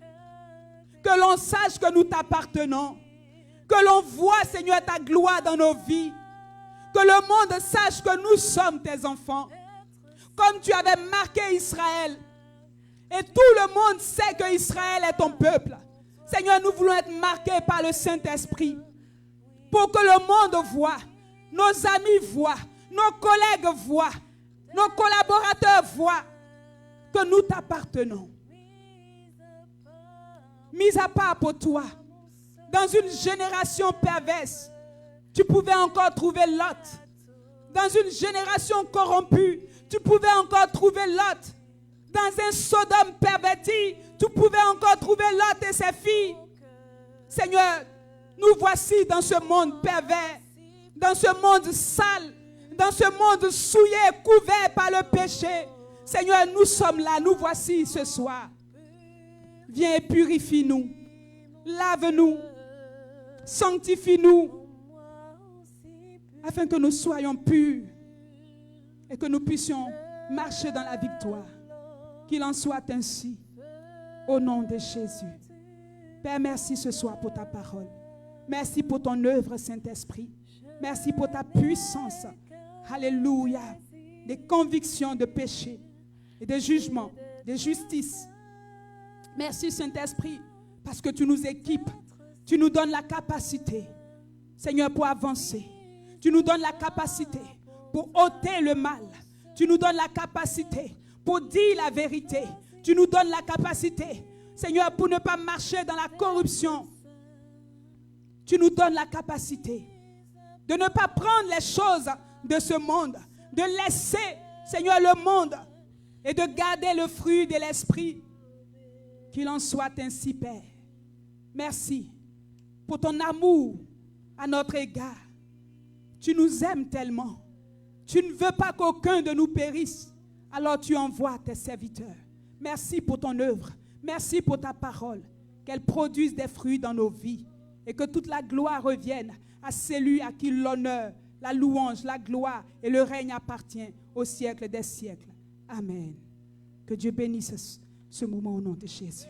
Que l'on sache que nous t'appartenons. Que l'on voit, Seigneur, ta gloire dans nos vies. Que le monde sache que nous sommes tes enfants. Comme tu avais marqué Israël. Et tout le monde sait que Israël est ton peuple. Seigneur, nous voulons être marqués par le Saint-Esprit. Pour que le monde voie, nos amis voient, nos collègues voient, nos collaborateurs voient que nous t'appartenons. Mis à part pour toi, dans une génération perverse, tu pouvais encore trouver Lot. Dans une génération corrompue, tu pouvais encore trouver Lot. Dans un Sodome perverti, tu pouvais encore trouver Lot et ses filles. Seigneur, nous voici dans ce monde pervers, dans ce monde sale, dans ce monde souillé, couvert par le péché. Seigneur, nous sommes là, nous voici ce soir. Viens et purifie-nous, lave-nous, sanctifie-nous, afin que nous soyons purs et que nous puissions marcher dans la victoire. Qu'il en soit ainsi, au nom de Jésus. Père, merci ce soir pour ta parole. Merci pour ton œuvre, Saint-Esprit. Merci pour ta puissance. Alléluia. Des convictions de péché et de jugement, de justice. Merci, Saint-Esprit, parce que tu nous équipes. Tu nous donnes la capacité, Seigneur, pour avancer. Tu nous donnes la capacité pour ôter le mal. Tu nous donnes la capacité pour dire la vérité. Tu nous donnes la capacité, Seigneur, pour ne pas marcher dans la corruption. Tu nous donnes la capacité de ne pas prendre les choses de ce monde, de laisser, Seigneur, le monde et de garder le fruit de l'esprit. Qu'il en soit ainsi, Père. Merci pour ton amour à notre égard. Tu nous aimes tellement. Tu ne veux pas qu'aucun de nous périsse. Alors tu envoies tes serviteurs. Merci pour ton œuvre. Merci pour ta parole. Qu'elle produise des fruits dans nos vies. Et que toute la gloire revienne à celui à qui l'honneur, la louange, la gloire et le règne appartient au siècle des siècles. Amen. Que Dieu bénisse ce moment au nom de Jésus.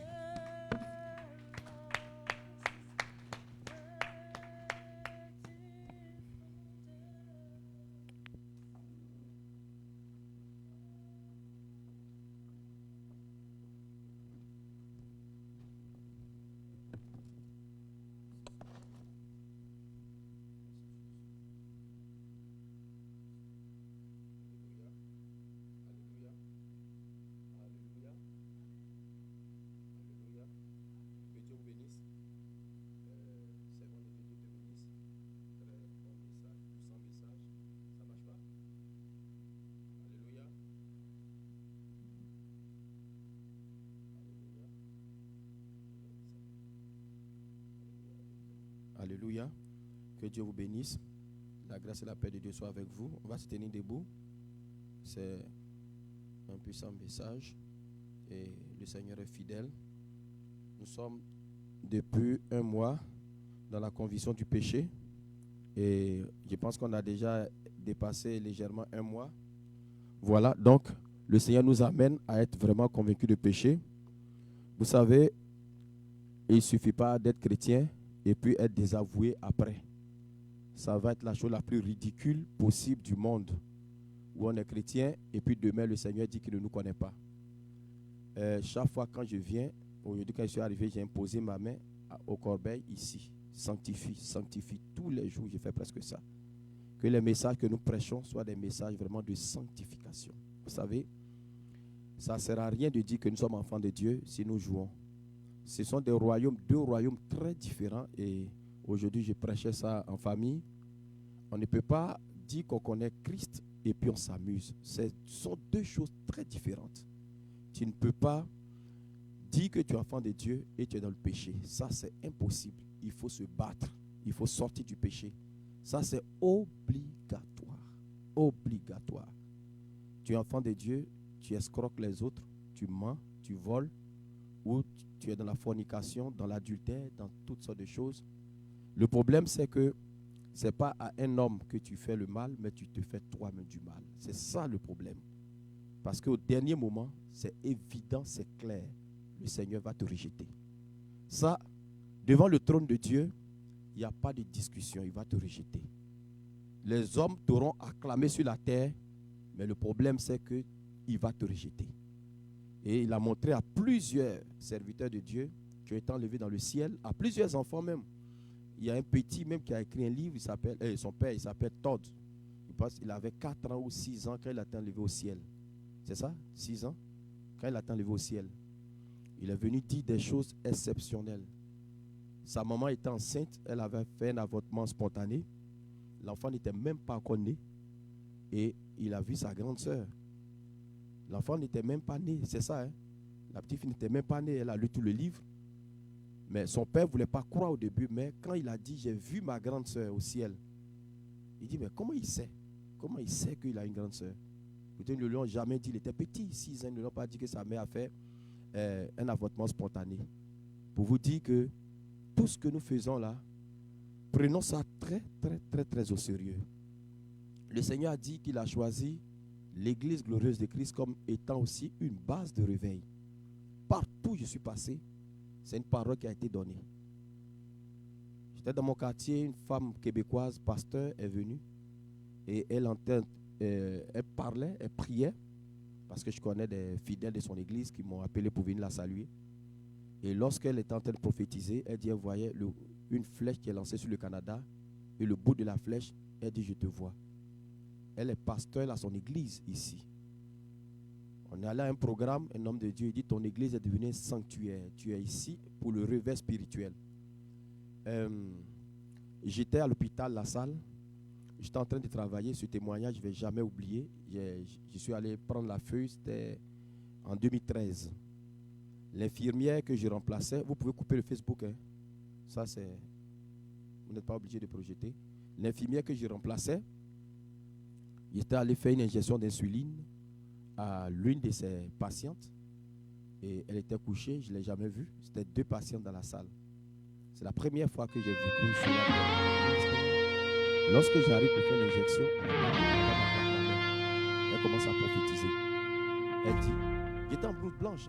Alléluia. Que Dieu vous bénisse. La grâce et la paix de Dieu soient avec vous. On va se tenir debout. C'est un puissant message. Et le Seigneur est fidèle. Nous sommes depuis un mois dans la conviction du péché. Et je pense qu'on a déjà dépassé légèrement un mois. Voilà, donc le Seigneur nous amène à être vraiment convaincus de péché. Vous savez, il ne suffit pas d'être chrétien et puis être désavoué après. Ça va être la chose la plus ridicule possible du monde, où on est chrétien et puis demain le Seigneur dit qu'il ne nous connaît pas. Chaque fois quand je viens, aujourd'hui quand je suis arrivé, j'ai imposé ma main au corbeil ici. Sanctifie, sanctifie. Tous les jours, je fais presque ça. Que les messages que nous prêchons soient des messages vraiment de sanctification. Vous savez, ça ne sert à rien de dire que nous sommes enfants de Dieu si nous jouons. Ce sont des royaumes, deux royaumes très différents. Et aujourd'hui, je prêchais ça en famille. On ne peut pas dire qu'on connaît Christ et puis on s'amuse. Ce sont deux choses très différentes. Tu ne peux pas dire que tu es enfant de Dieu et tu es dans le péché. Ça, c'est impossible. Il faut se battre. Il faut sortir du péché. Ça, c'est obligatoire. Obligatoire. Tu es enfant de Dieu, tu escroques les autres, tu mens, tu voles, ou tu es dans la fornication, dans l'adultère, dans toutes sortes de choses. Le problème, c'est que ce n'est pas à un homme que tu fais le mal, mais tu te fais toi-même du mal. C'est ça le problème. Parce qu'au dernier moment, c'est évident, c'est clair. Le Seigneur va te rejeter. Ça, devant le trône de Dieu, il n'y a pas de discussion, il va te rejeter. Les hommes t'auront acclamé sur la terre, mais le problème c'est qu'il va te rejeter. Et il a montré à plusieurs serviteurs de Dieu qui ont été enlevés dans le ciel, à plusieurs enfants même. Il y a un petit même qui a écrit un livre, son père il s'appelle Todd. Il avait 4 ans ou 6 ans quand il a été enlevé au ciel. C'est ça? 6 ans? Quand il a été enlevé au ciel. Il est venu dire des choses exceptionnelles. Sa maman était enceinte, elle avait fait un avortement spontané. L'enfant n'était même pas encore né. Et il a vu sa grande sœur. L'enfant n'était même pas né, c'est ça. Hein? La petite fille n'était même pas née, elle a lu tout le livre. Mais son père ne voulait pas croire au début. Mais quand il a dit, j'ai vu ma grande sœur au ciel. Il dit, mais comment il sait? Comment il sait qu'il a une grande sœur? Ils ne lui ont jamais dit, il était petit, 6 ans, ils ne lui ont pas dit que sa mère a fait un avortement spontané. Pour vous dire que tout ce que nous faisons là, prenons ça très, très, très, très au sérieux. Le Seigneur a dit qu'il a choisi l'Église glorieuse de Christ comme étant aussi une base de réveil. Partout où je suis passé, c'est une parole qui a été donnée. J'étais dans mon quartier, une femme québécoise, pasteur, est venue et elle parlait, elle priait, parce que je connais des fidèles de son église qui m'ont appelé pour venir la saluer. Et lorsqu'elle était en train de prophétiser, elle dit, elle voyait une flèche qui est lancée sur le Canada. Et le bout de la flèche, elle dit, je te vois. Elle est pasteur à son église ici. On est allé à un programme, un homme de Dieu, il dit, ton église est devenue un sanctuaire. Tu es ici pour le réveil spirituel. J'étais à l'hôpital La Salle. J'étais en train de travailler. Ce témoignage, je ne vais jamais oublier. Je suis allé prendre la feuille, c'était en 2013. L'infirmière que je remplaçais, vous pouvez couper le Facebook, hein? Ça c'est, vous n'êtes pas obligé de projeter. L'infirmière que je remplaçais, il était allé faire une injection d'insuline à l'une de ses patientes et elle était couchée, je ne l'ai jamais vue. C'était 2 patientes dans la salle. C'est la première fois que j'ai vu que cela. Lorsque j'arrive pour faire l'injection, elle commence à prophétiser. Elle dit, j'étais en blouse blanche.